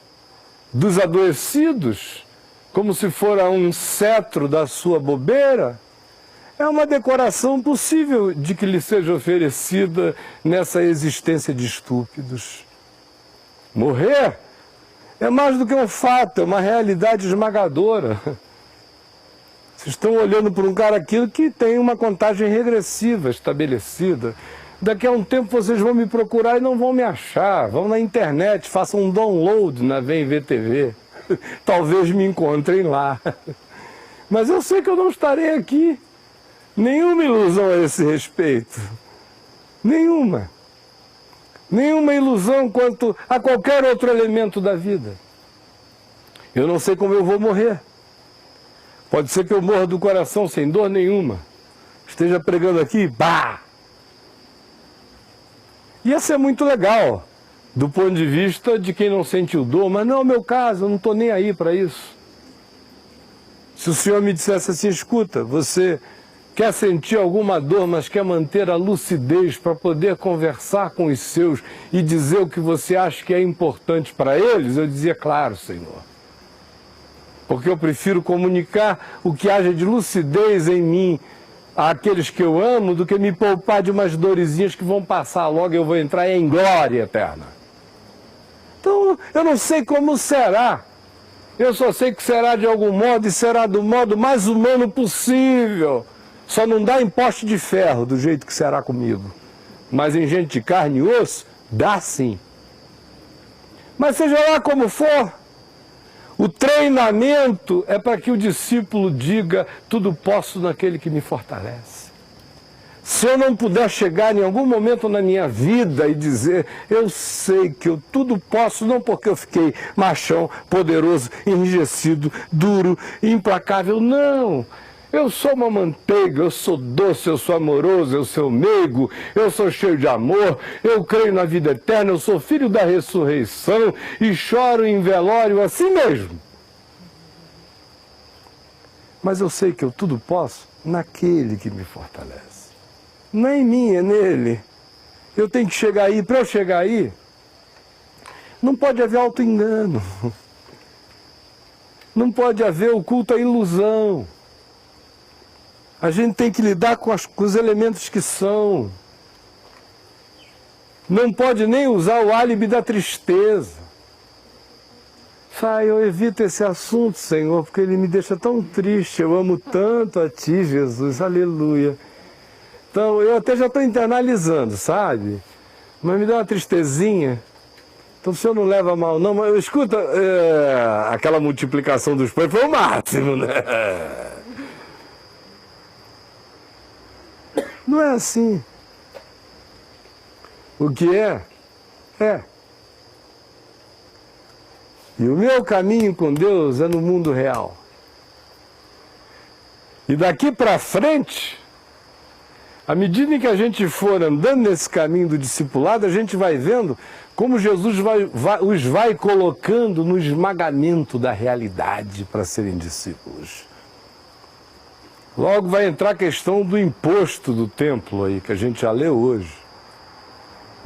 A: dos adoecidos, como se fora um cetro da sua bobeira, é uma decoração possível de que lhe seja oferecida nessa existência de estúpidos. Morrer é mais do que um fato, é uma realidade esmagadora. Vocês estão olhando para um cara aqui que tem uma contagem regressiva estabelecida. Daqui a um tempo vocês vão me procurar e não vão me achar. Vão na internet, façam um download na Vem Ver TV. Talvez me encontrem lá. Mas eu sei que eu não estarei aqui. Nenhuma ilusão a esse respeito. Nenhuma. Nenhuma ilusão quanto a qualquer outro elemento da vida. Eu não sei como eu vou morrer. Pode ser que eu morra do coração sem dor nenhuma. Esteja pregando aqui, pá! Ia ser muito legal, do ponto de vista de quem não sentiu dor, mas não é o meu caso, eu não estou nem aí para isso. Se o senhor me dissesse assim, escuta, você quer sentir alguma dor, mas quer manter a lucidez para poder conversar com os seus e dizer o que você acha que é importante para eles, eu dizia, claro, Senhor. Porque eu prefiro comunicar o que haja de lucidez em mim àqueles que eu amo do que me poupar de umas dorezinhas que vão passar logo e eu vou entrar em glória eterna. Então, eu não sei como será. Eu só sei que será de algum modo e será do modo mais humano possível. Só não dá em poste de ferro do jeito que será comigo. Mas em gente de carne e osso, dá sim. Mas seja lá como for, o treinamento é para que o discípulo diga, tudo posso naquele que me fortalece. Se eu não puder chegar em algum momento na minha vida e dizer, eu sei que eu tudo posso, não porque eu fiquei machão, poderoso, enrijecido, duro, implacável, não. Eu sou uma manteiga, eu sou doce, eu sou amoroso, eu sou meigo, eu sou cheio de amor, eu creio na vida eterna, eu sou filho da ressurreição e choro em velório assim mesmo. Mas eu sei que eu tudo posso naquele que me fortalece. Não é em mim, é nele. Eu tenho que chegar aí, para eu chegar aí, não pode haver auto-engano. Não pode haver o culto à ilusão. A gente tem que lidar com os elementos que são. Não pode nem usar o álibi da tristeza. Sai, eu evito esse assunto, Senhor, porque ele me deixa tão triste. Eu amo tanto a Ti, Jesus. Aleluia. Então, eu até já estou internalizando, sabe? Mas me dá uma tristezinha. Então, o senhor não leva mal, não. Mas escuta, aquela multiplicação dos pães foi o máximo, né? Não é assim. O que é, é. E o meu caminho com Deus é no mundo real. E daqui para frente, à medida em que a gente for andando nesse caminho do discipulado, a gente vai vendo como Jesus os vai colocando no esmagamento da realidade para serem discípulos. Logo vai entrar a questão do imposto do templo aí, que a gente já leu hoje.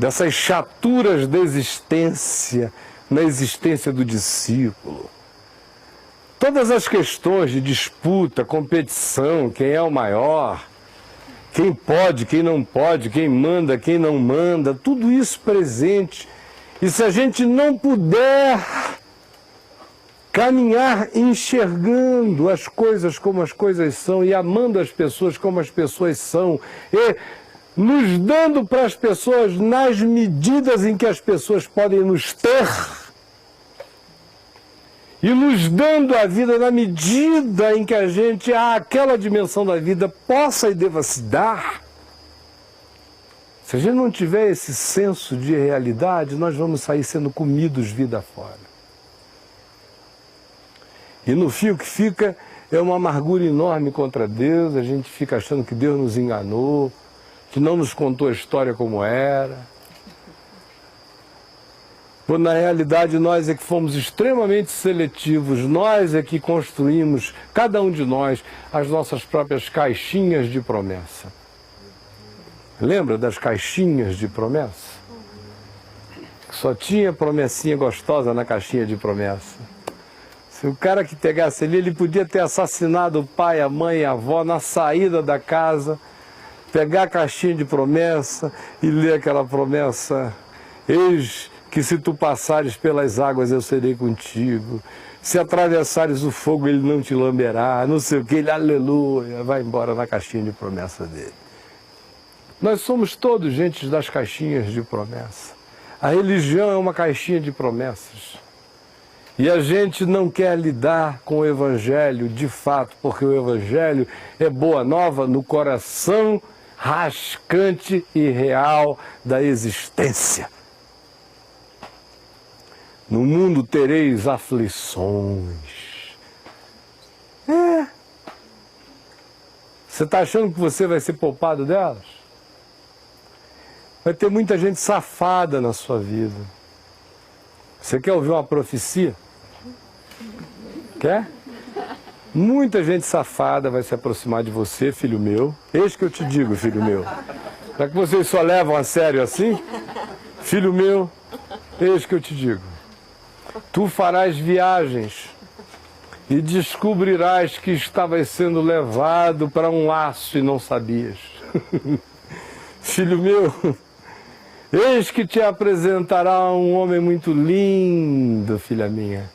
A: dessas chaturas da existência, na existência do discípulo. Todas as questões de disputa, competição, quem é o maior, quem pode, quem não pode, quem manda, quem não manda, tudo isso presente. E se a gente não puder caminhar enxergando as coisas como as coisas são e amando as pessoas como as pessoas são e nos dando para as pessoas nas medidas em que as pessoas podem nos ter e nos dando a vida na medida em que a gente, aquela dimensão da vida, possa e deva se dar. Se a gente não tiver esse senso de realidade, nós vamos sair sendo comidos vida fora. E no fim o que fica é uma amargura enorme contra Deus, a gente fica achando que Deus nos enganou, que não nos contou a história como era. Quando na realidade nós é que fomos extremamente seletivos, nós é que construímos, cada um de nós, as nossas próprias caixinhas de promessa. Lembra das caixinhas de promessa? Só tinha promessinha gostosa na caixinha de promessa. Se o cara que pegasse ali, ele podia ter assassinado o pai, a mãe e a avó na saída da casa, pegar a caixinha de promessa e ler aquela promessa: eis que se tu passares pelas águas eu serei contigo, se atravessares o fogo ele não te lamberá, não sei o que, ele, aleluia, vai embora na caixinha de promessa dele. Nós somos todos gente das caixinhas de promessa. A religião é uma caixinha de promessas. E a gente não quer lidar com o Evangelho de fato, porque o Evangelho é boa nova no coração rascante e real da existência. No mundo tereis aflições. Você está achando que você vai ser poupado delas? Vai ter muita gente safada na sua vida. Você quer ouvir uma profecia? Quer? Muita gente safada vai se aproximar de você, filho meu. Eis que eu te digo, filho meu. Já que vocês só levam a sério assim, filho meu, eis que eu te digo. Tu farás viagens e descobrirás que estavas sendo levado para um laço e não sabias. Filho meu, eis que te apresentará um homem muito lindo, filha minha.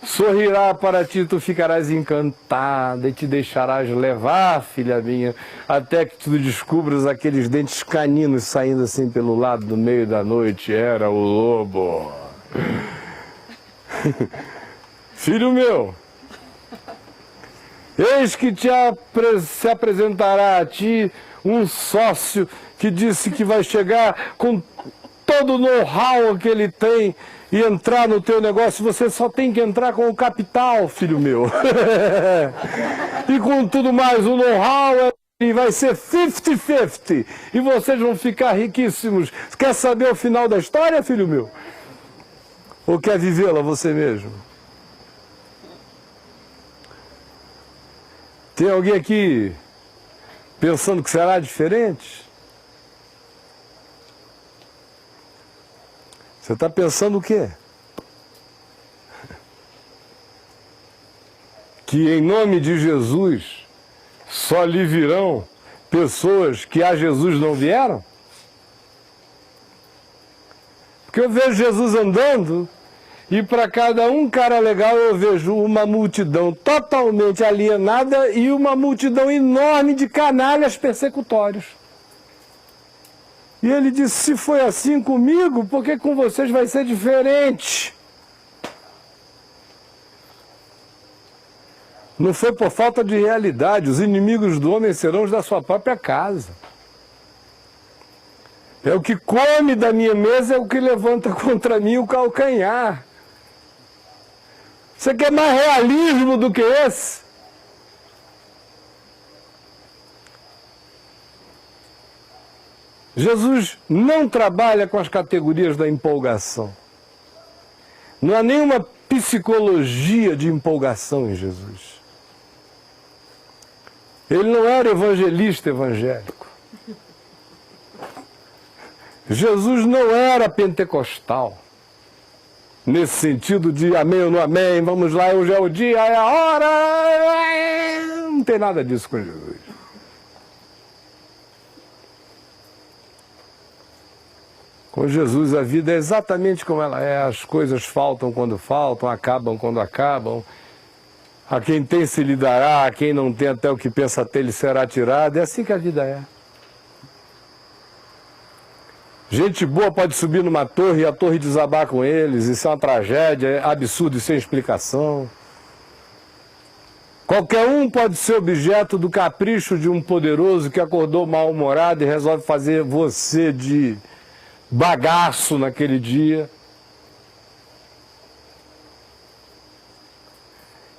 A: Sorrirá para ti, tu ficarás encantada e te deixarás levar, filha minha, até que tu descubras aqueles dentes caninos saindo assim pelo lado do meio da noite. Era o lobo. Filho meu, eis que se apresentará a ti um sócio que disse que vai chegar com todo o know-how que ele tem e entrar no teu negócio. Você só tem que entrar com o capital, filho meu. E com tudo mais, o know-how vai ser 50-50. E vocês vão ficar riquíssimos. Quer saber o final da história, filho meu? Ou quer vivê-la você mesmo? Tem alguém aqui pensando que será diferente? Você está pensando o quê? Que em nome de Jesus só lhe virão pessoas que a Jesus não vieram? Porque eu vejo Jesus andando e para cada um cara legal eu vejo uma multidão totalmente alienada e uma multidão enorme de canalhas persecutórios. E ele disse: se foi assim comigo, por que com vocês vai ser diferente? Não foi por falta de realidade. Os inimigos do homem serão os da sua própria casa. É o que come da minha mesa, é o que levanta contra mim o calcanhar. Você quer mais realismo do que esse? Jesus não trabalha com as categorias da empolgação. Não há nenhuma psicologia de empolgação em Jesus. Ele não era evangelista evangélico. Jesus não era pentecostal, nesse sentido de amém ou não amém, vamos lá, hoje é o dia, é a hora, não tem nada disso com Jesus. Com Jesus a vida é exatamente como ela é, as coisas faltam quando faltam, acabam quando acabam, a quem tem se lhe dará, a quem não tem até o que pensa ter lhe será tirado, é assim que a vida é. Gente boa pode subir numa torre e a torre desabar com eles, isso é uma tragédia, é absurdo e sem explicação. Qualquer um pode ser objeto do capricho de um poderoso que acordou mal-humorado e resolve fazer você de bagaço naquele dia.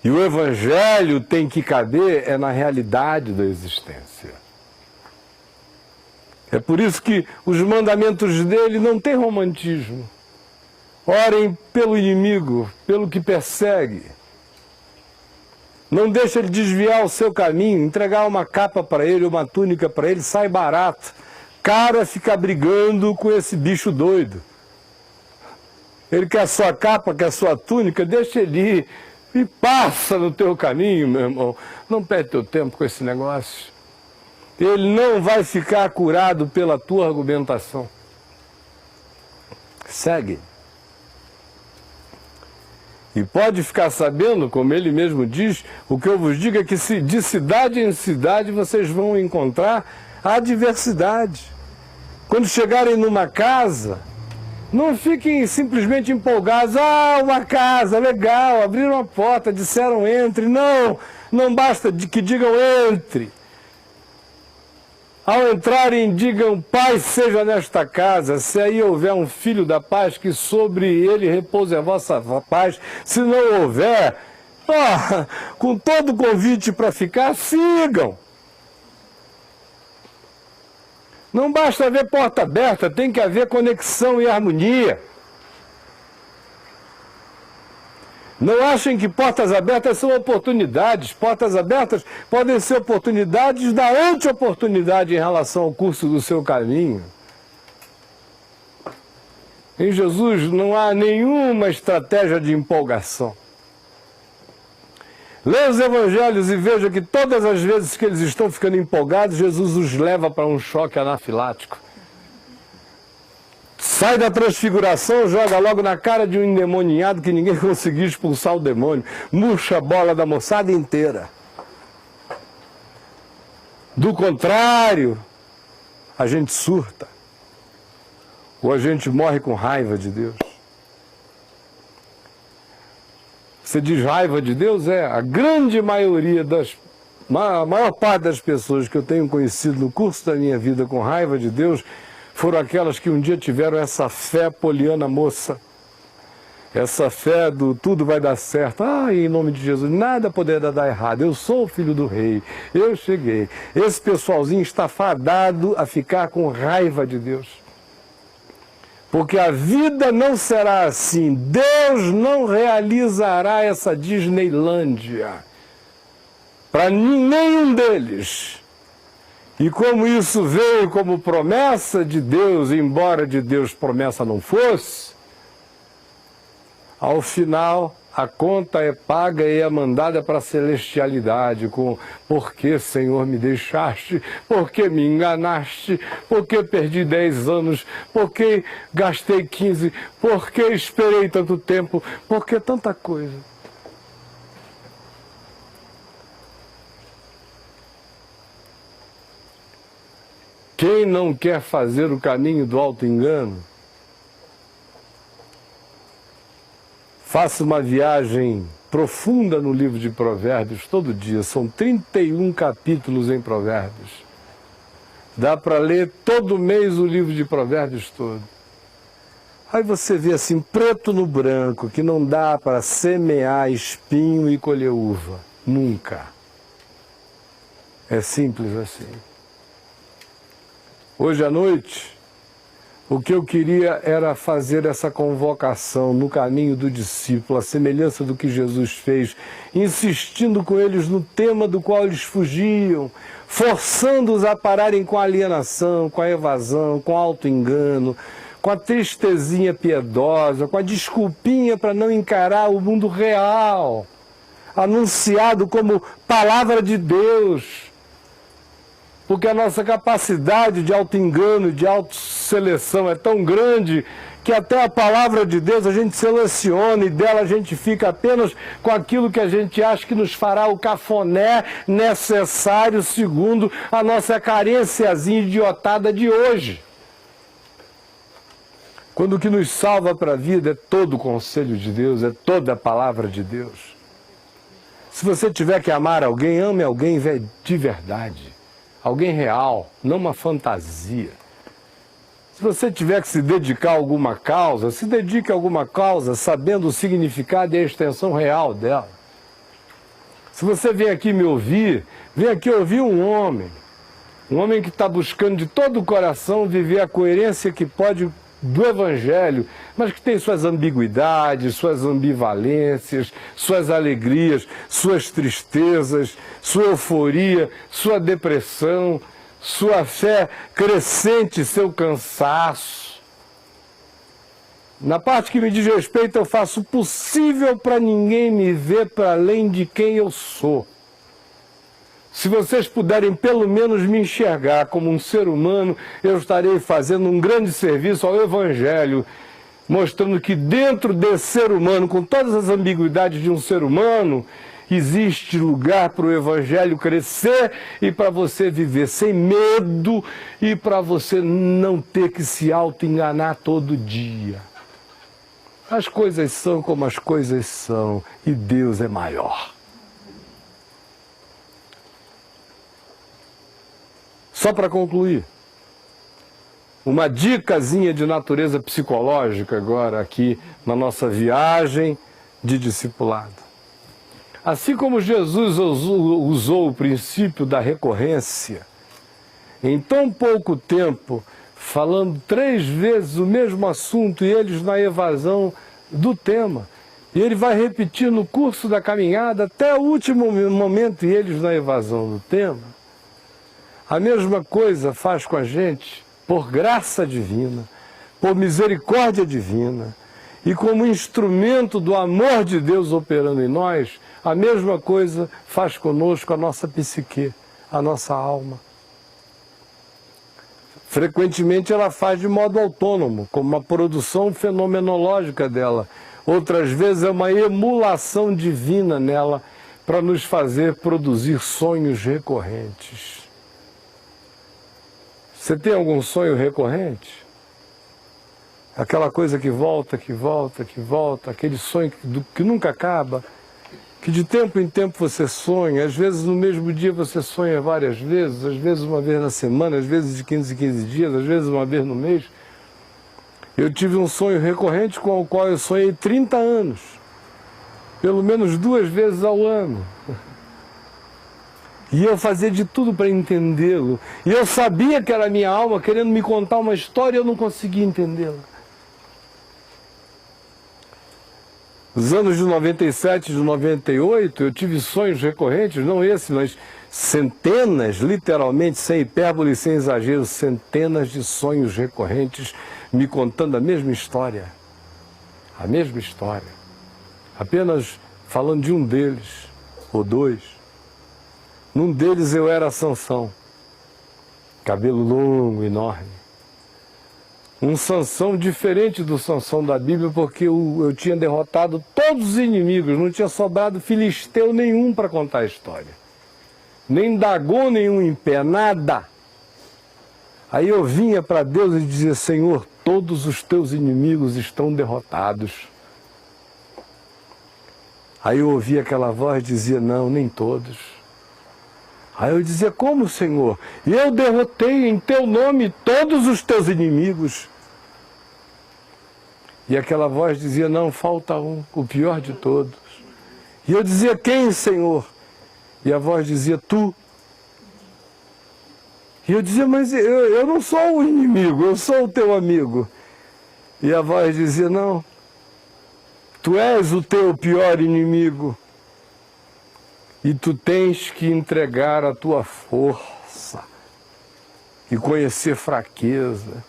A: E o Evangelho tem que caber na realidade da existência. É por isso que os mandamentos dele não têm romantismo. Orem pelo inimigo, pelo que persegue. Não deixe ele desviar o seu caminho, entregar uma capa para ele, uma túnica para ele, sai barato. Caro é ficar brigando com esse bicho doido. Ele quer a sua capa, quer a sua túnica, deixa ele ir e passa no teu caminho, meu irmão. Não perde teu tempo com esse negócio. Ele não vai ficar curado pela tua argumentação. Segue. E pode ficar sabendo, como ele mesmo diz, o que eu vos digo é que de cidade em cidade vocês vão encontrar adversidade. Quando chegarem numa casa, não fiquem simplesmente empolgados. Ah, uma casa, legal, abriram a porta, disseram entre. Não, não basta que digam entre. Ao entrarem, digam, paz seja nesta casa, se aí houver um filho da paz, que sobre ele repouse a vossa paz. Se não houver, com todo o convite para ficar, sigam. Não basta haver porta aberta, tem que haver conexão e harmonia. Não achem que portas abertas são oportunidades. Portas abertas podem ser oportunidades da anti-oportunidade em relação ao curso do seu caminho. Em Jesus não há nenhuma estratégia de empolgação. Leia os evangelhos e veja que todas as vezes que eles estão ficando empolgados, Jesus os leva para um choque anafilático. Sai da transfiguração, joga logo na cara de um endemoniado que ninguém conseguiu expulsar o demônio. Murcha a bola da moçada inteira. Do contrário, a gente surta. Ou a gente morre com raiva de Deus. Você diz raiva de Deus? A grande maioria a maior parte das pessoas que eu tenho conhecido no curso da minha vida com raiva de Deus foram aquelas que um dia tiveram essa fé poliana moça, essa fé do tudo vai dar certo, em nome de Jesus, nada poderá dar errado, eu sou o filho do rei, eu cheguei. Esse pessoalzinho está fadado a ficar com raiva de Deus, porque a vida não será assim, Deus não realizará essa Disneylândia para nenhum deles. E como isso veio como promessa de Deus, embora de Deus promessa não fosse, ao final a conta é paga e é mandada para a celestialidade com por que, Senhor, me deixaste, por que me enganaste, por que perdi 10 anos, por que gastei 15, por que esperei tanto tempo, por que tanta coisa. Quem não quer fazer o caminho do auto-engano, faça uma viagem profunda no livro de Provérbios todo dia. São 31 capítulos em Provérbios. Dá para ler todo mês o livro de Provérbios todo. Aí você vê assim, preto no branco, que não dá para semear espinho e colher uva. Nunca. É simples assim. Hoje à noite, O que eu queria era fazer essa convocação no caminho do discípulo, a semelhança do que Jesus fez, insistindo com eles no tema do qual eles fugiam, forçando-os a pararem com a alienação, com a evasão, com o auto-engano, com a tristezinha piedosa, com a desculpinha para não encarar o mundo real, anunciado como palavra de Deus. Porque a nossa capacidade de auto-engano, de autosseleção é tão grande que até a palavra de Deus a gente seleciona e dela a gente fica apenas com aquilo que a gente acha que nos fará o cafoné necessário segundo a nossa carênciazinha idiotada de hoje. Quando o que nos salva para a vida é todo o conselho de Deus, é toda a palavra de Deus. Se você tiver que amar alguém, ame alguém de verdade. Alguém real, não uma fantasia. Se você tiver que se dedicar a alguma causa, se dedique a alguma causa sabendo o significado e a extensão real dela. Se você vem aqui me ouvir, vem aqui ouvir um homem que está buscando de todo o coração viver a coerência que pode do Evangelho, mas que tem suas ambiguidades, suas ambivalências, suas alegrias, suas tristezas, sua euforia, sua depressão, sua fé crescente, seu cansaço. Na parte que me diz respeito, eu faço o possível para ninguém me ver para além de quem eu sou. Se vocês puderem pelo menos me enxergar como um ser humano, eu estarei fazendo um grande serviço ao Evangelho, mostrando que dentro desse ser humano, com todas as ambiguidades de um ser humano, existe lugar para o Evangelho crescer e para você viver sem medo e para você não ter que se auto-enganar todo dia. As coisas são como as coisas são e Deus é maior. Só para concluir, uma dicasinha de natureza psicológica agora aqui na nossa viagem de discipulado. Assim como Jesus usou o princípio da recorrência, em tão pouco tempo, falando 3 vezes o mesmo assunto e eles na evasão do tema, e ele vai repetir no curso da caminhada até o último momento e eles na evasão do tema, a mesma coisa faz com a gente, por graça divina, por misericórdia divina, e como instrumento do amor de Deus operando em nós, a mesma coisa faz conosco a nossa psique, a nossa alma. Frequentemente ela faz de modo autônomo, como uma produção fenomenológica dela. Outras vezes é uma emulação divina nela para nos fazer produzir sonhos recorrentes. Você tem algum sonho recorrente? Aquela coisa que volta, que volta, que volta, aquele sonho que nunca acaba, que de tempo em tempo você sonha, às vezes no mesmo dia você sonha várias vezes, às vezes uma vez na semana, às vezes de 15 em 15 dias, às vezes uma vez no mês. Eu tive um sonho recorrente com o qual eu sonhei 30 anos, pelo menos 2 vezes ao ano. E eu fazia de tudo para entendê-lo. E eu sabia que era a minha alma querendo me contar uma história e eu não conseguia entendê-la. Nos anos de 97, de 98, eu tive sonhos recorrentes, não esse, mas centenas, literalmente, sem hipérbole e sem exagero, centenas de sonhos recorrentes me contando a mesma história. A mesma história. Apenas falando de um deles, ou 2. Num deles eu era Sansão, cabelo longo, enorme. Um Sansão diferente do Sansão da Bíblia, porque eu tinha derrotado todos os inimigos, não tinha sobrado filisteu nenhum para contar a história. Nem Dagom nenhum em pé, nada. Aí eu vinha para Deus e dizia: Senhor, todos os teus inimigos estão derrotados. Aí eu ouvia aquela voz e dizia: não, nem todos. Aí eu dizia: como, Senhor? E eu derrotei em teu nome todos os teus inimigos. E aquela voz dizia: não, falta um, o pior de todos. E eu dizia: quem, Senhor? E a voz dizia: tu. E eu dizia, mas eu não sou o inimigo, eu sou o teu amigo. E a voz dizia, não, tu és o teu pior inimigo. E tu tens que entregar a tua força e conhecer fraqueza.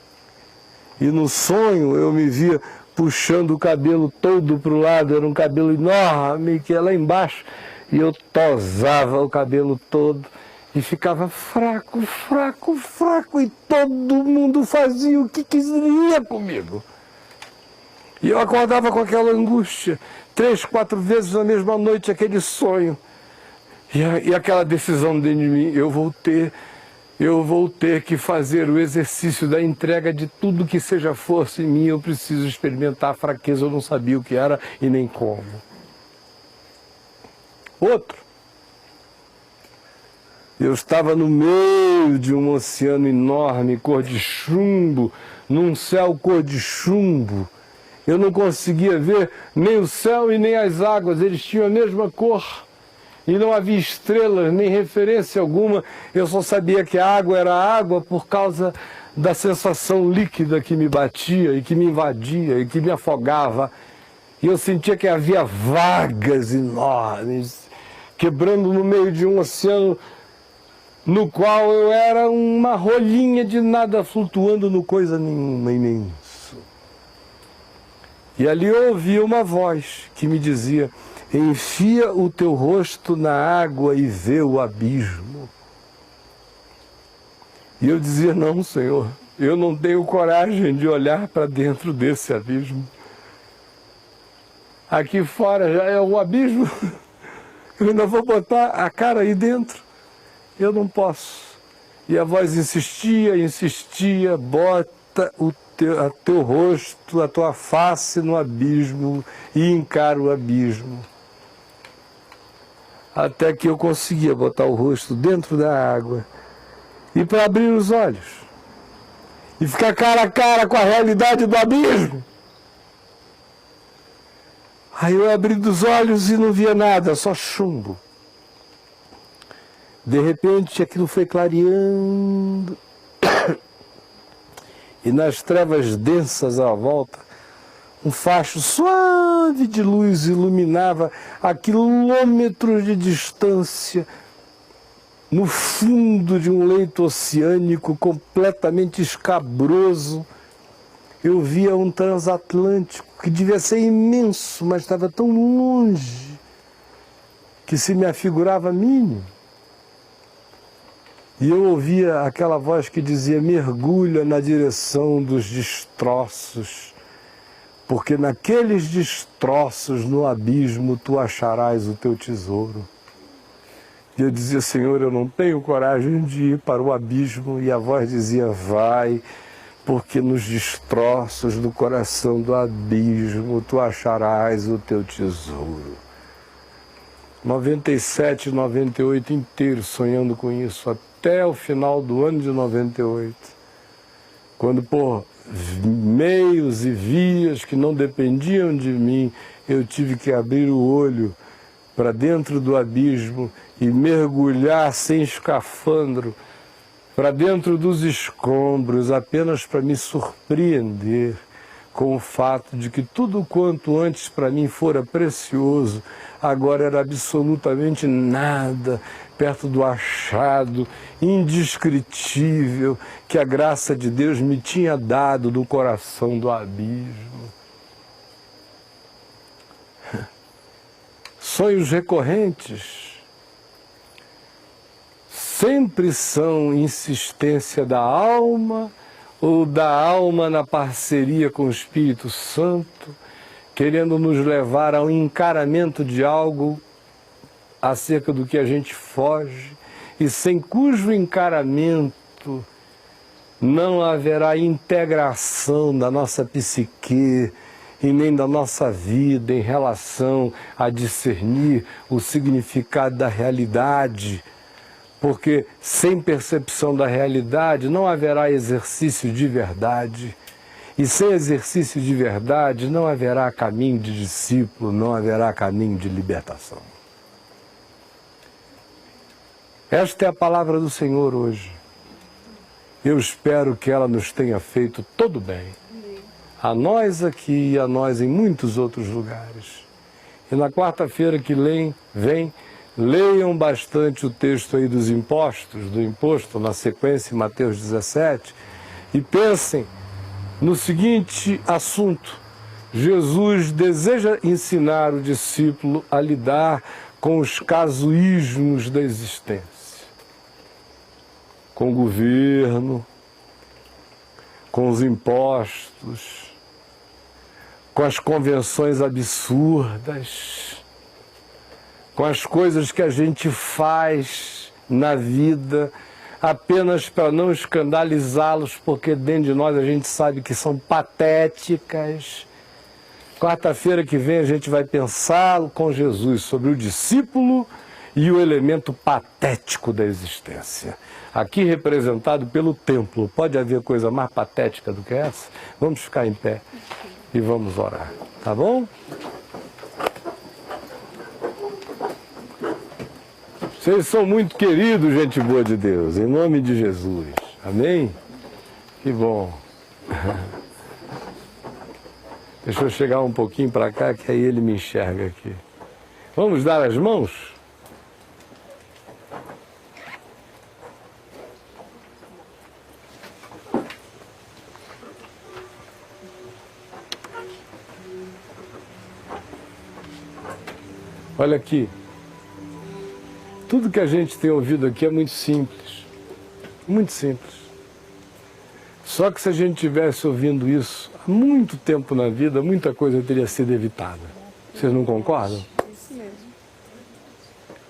A: E no sonho eu me via puxando o cabelo todo para o lado, era um cabelo enorme que ia lá embaixo, e eu tosava o cabelo todo e ficava fraco, fraco, fraco, e todo mundo fazia o que queria comigo. E eu acordava com aquela angústia, 3, 4 vezes na mesma noite, aquele sonho. E aquela decisão dentro de mim, eu vou ter que fazer o exercício da entrega de tudo que seja força em mim. Eu preciso experimentar a fraqueza, eu não sabia o que era e nem como. Outro. Eu estava no meio de um oceano enorme, cor de chumbo, num céu cor de chumbo. Eu não conseguia ver nem o céu e nem as águas, eles tinham a mesma cor. E não havia estrelas, nem referência alguma. Eu só sabia que a água era água por causa da sensação líquida que me batia e que me invadia e que me afogava. E eu sentia que havia vagas enormes, quebrando no meio de um oceano no qual eu era uma rolinha de nada flutuando no coisa nenhuma, imenso. E ali eu ouvia uma voz que me dizia, enfia o teu rosto na água e vê o abismo. E eu dizia, não, Senhor, eu não tenho coragem de olhar para dentro desse abismo. Aqui fora já é um abismo, eu ainda vou botar a cara aí dentro. Eu não posso. E a voz insistia, insistia, bota o teu rosto, a tua face no abismo e encara o abismo. Até que eu conseguia botar o rosto dentro da água e para abrir os olhos e ficar cara a cara com a realidade do abismo. Aí eu abri os olhos e não via nada, só chumbo. De repente aquilo foi clareando e nas trevas densas à volta, um facho suave de luz iluminava a quilômetros de distância, no fundo de um leito oceânico completamente escabroso. Eu via um transatlântico que devia ser imenso, mas estava tão longe que se me afigurava mínimo. E eu ouvia aquela voz que dizia, mergulha na direção dos destroços, porque naqueles destroços no abismo tu acharás o teu tesouro. E eu dizia, Senhor, eu não tenho coragem de ir para o abismo. E a voz dizia, vai, porque nos destroços do coração do abismo tu acharás o teu tesouro. 97, 98 inteiro sonhando com isso, até o final do ano de 98. Quando por meios e vias que não dependiam de mim, eu tive que abrir o olho para dentro do abismo e mergulhar sem escafandro para dentro dos escombros, apenas para me surpreender com o fato de que tudo quanto antes para mim fora precioso, agora era absolutamente nada perto do achado indescritível que a graça de Deus me tinha dado no coração do abismo. Sonhos recorrentes sempre são insistência da alma ou da alma na parceria com o Espírito Santo, querendo nos levar ao encaramento de algo acerca do que a gente foge, e sem cujo encaramento não haverá integração da nossa psique e nem da nossa vida em relação a discernir o significado da realidade, porque sem percepção da realidade não haverá exercício de verdade, e sem exercício de verdade não haverá caminho de discípulo, não haverá caminho de libertação. Esta é a palavra do Senhor hoje. eu espero que ela nos tenha feito todo bem. A nós aqui e a nós em muitos outros lugares. E na quarta-feira que vem, leiam bastante o texto aí dos impostos, do imposto, na sequência, em Mateus 17, e pensem no seguinte assunto: Jesus deseja ensinar o discípulo a lidar com os casuísmos da existência. Com o governo, com os impostos, com as convenções absurdas, com as coisas que a gente faz na vida apenas para não escandalizá-los, porque dentro de nós a gente sabe que são patéticas. Quarta-feira que vem a gente vai pensar com Jesus sobre o discípulo e o elemento patético da existência. Aqui representado pelo templo. Pode haver coisa mais patética do que essa? Vamos ficar em pé e vamos orar, tá bom? Vocês são muito queridos, gente boa de Deus, em nome de Jesus. Amém? Que bom. Deixa eu chegar um pouquinho para cá, que aí ele me enxerga aqui. Vamos dar as mãos? Olha aqui. Tudo que a gente tem ouvido aqui é muito simples. Muito simples. Só que se a gente tivesse ouvindo isso há muito tempo na vida, muita coisa teria sido evitada. Vocês não concordam?
B: Isso mesmo.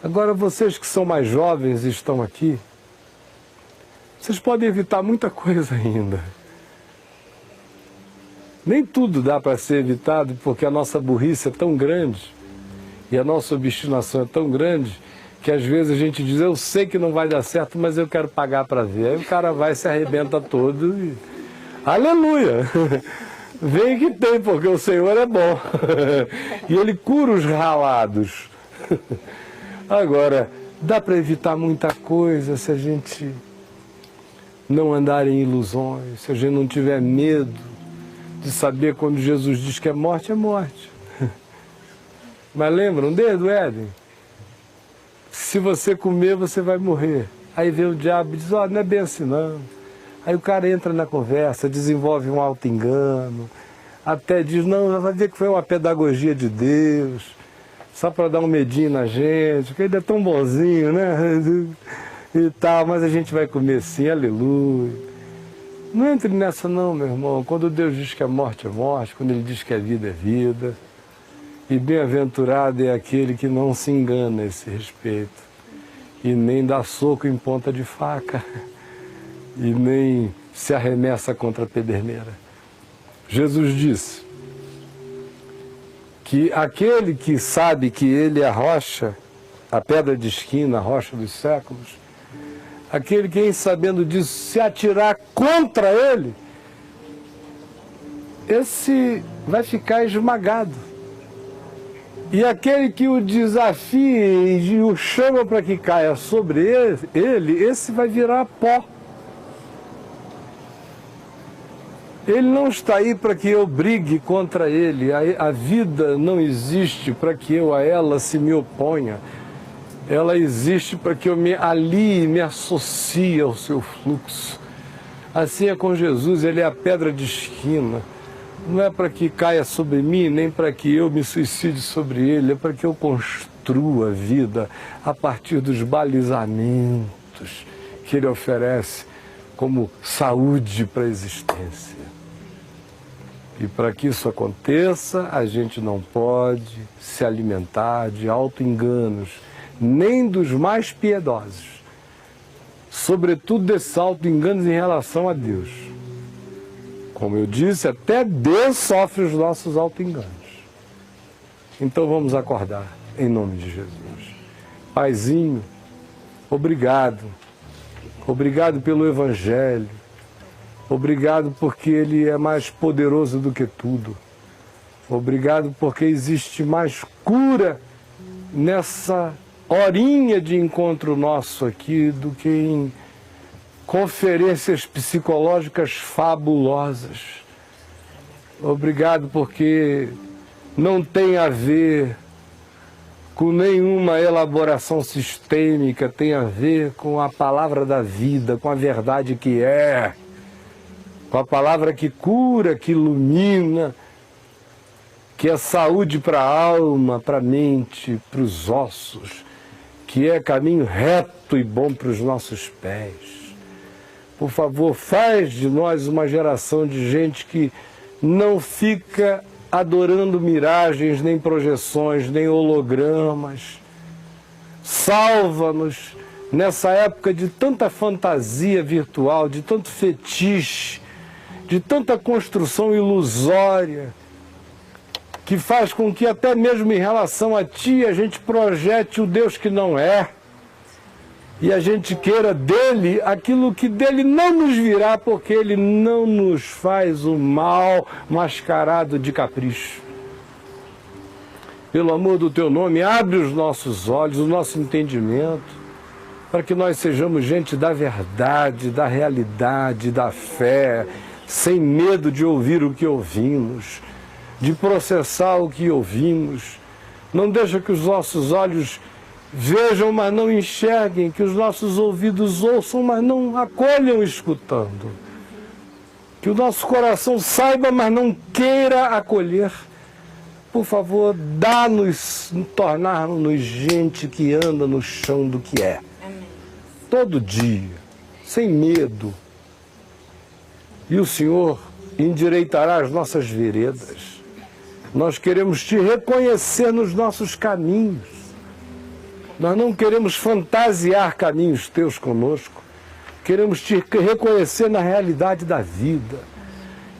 A: Agora, vocês que são mais jovens e estão aqui, vocês podem evitar muita coisa ainda. Nem tudo dá para ser evitado, porque a nossa burrice é tão grande e a nossa obstinação é tão grande que às vezes a gente diz: eu sei que não vai dar certo, mas eu quero pagar para ver. Aí o cara vai, se arrebenta todo e... Aleluia! Vem que tem, porque o Senhor é bom. E Ele cura os ralados. Agora, dá para evitar muita coisa se a gente não andar em ilusões, se a gente não tiver medo de saber quando Jesus diz que é morte, é morte. Mas lembram, desde o Éden? Se você comer, você vai morrer. Aí vem o diabo e diz: ó, não é bem assim não. Aí o cara entra na conversa, desenvolve um auto-engano, até diz: não, vai ver que foi uma pedagogia de Deus, só para dar um medinho na gente, porque ele é tão bonzinho, né? E tal, mas a gente vai comer sim, aleluia. Não entre nessa não, meu irmão. Quando Deus diz que a morte é morte, quando Ele diz que a vida é vida. E bem-aventurado é aquele que não se engana a esse respeito, e nem dá soco em ponta de faca, e nem se arremessa contra a pederneira. Jesus disse que aquele que sabe que ele é a rocha, a pedra de esquina, a rocha dos séculos, aquele que, em sabendo disso, se atirar contra ele, esse vai ficar esmagado. E aquele que o desafia e o chama para que caia sobre ele, esse vai virar pó. Ele não está aí para que eu brigue contra ele. A vida não existe para que eu a ela se me oponha. Ela existe para que eu me alie, me associe ao seu fluxo. Assim é com Jesus, Ele é a pedra de esquina. Não é para que caia sobre mim, nem para que eu me suicide sobre ele, é para que eu construa a vida a partir dos balizamentos que ele oferece como saúde para a existência. E para que isso aconteça, a gente não pode se alimentar de auto-enganos, nem dos mais piedosos, sobretudo desses auto-enganos em relação a Deus. Como eu disse, até Deus sofre os nossos auto-enganos. Então vamos acordar, em nome de Jesus. Paizinho, obrigado. Obrigado pelo Evangelho. Obrigado porque ele é mais poderoso do que tudo. Obrigado porque existe mais cura nessa horinha de encontro nosso aqui do que em conferências psicológicas fabulosas. Obrigado porque não tem a ver com nenhuma elaboração sistêmica, tem a ver com a palavra da vida, com a verdade que é, com a palavra que cura, que ilumina, que é saúde para a alma, para a mente, para os ossos, que é caminho reto e bom para os nossos pés. Por favor, faz de nós uma geração de gente que não fica adorando miragens, nem projeções, nem hologramas. Salva-nos nessa época de tanta fantasia virtual, de tanto fetiche, de tanta construção ilusória, que faz com que até mesmo em relação a Ti a gente projete o Deus que não é, e a gente queira dele aquilo que dele não nos virá, porque ele não nos faz o mal mascarado de capricho. Pelo amor do Teu nome, abre os nossos olhos, o nosso entendimento, para que nós sejamos gente da verdade, da realidade, da fé, sem medo de ouvir o que ouvimos, de processar o que ouvimos. Não deixa que os nossos olhos vejam, mas não enxerguem, que os nossos ouvidos ouçam, mas não acolham escutando. Que o nosso coração saiba, mas não queira acolher. Por favor, dá-nos, tornar-nos gente que anda no chão do que é. Todo dia, sem medo. E o Senhor endireitará as nossas veredas. Nós queremos Te reconhecer nos nossos caminhos. Nós não queremos fantasiar caminhos Teus conosco. Queremos Te reconhecer na realidade da vida.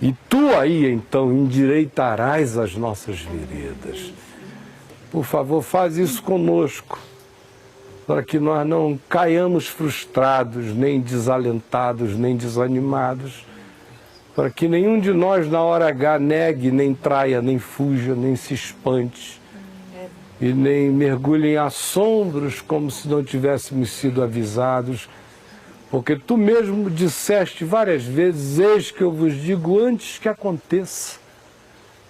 A: E Tu aí, então, endireitarás as nossas veredas. Por favor, faz isso conosco, para que nós não caiamos frustrados, nem desalentados, nem desanimados, para que nenhum de nós, na hora H, negue, nem traia, nem fuja, nem se espante, e nem mergulhe em assombros como se não tivéssemos sido avisados, porque Tu mesmo disseste várias vezes: eis que eu vos digo antes que aconteça,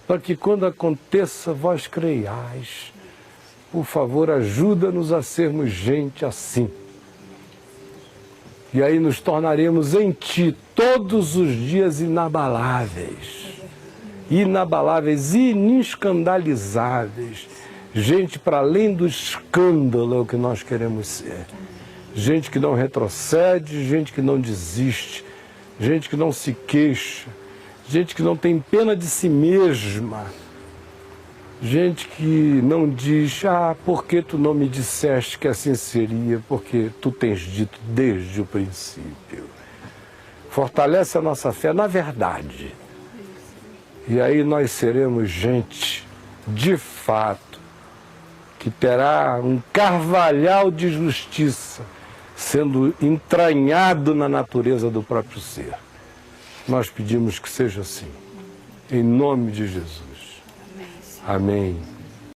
A: para que quando aconteça vós creiais. Por favor, ajuda-nos a sermos gente assim. E aí nos tornaremos em Ti todos os dias inabaláveis, inescandalizáveis. Gente para além do escândalo é o que nós queremos ser. Gente que não retrocede, gente que não desiste, gente que não se queixa, gente que não tem pena de si mesma, gente que não diz: ah, por que Tu não me disseste que assim seria? Porque Tu tens dito desde o princípio. Fortalece a nossa fé na verdade. E aí nós seremos gente, de fato, que terá um carvalhal de justiça sendo entranhado na natureza do próprio ser. Nós pedimos que seja assim. Em nome de Jesus. Amém.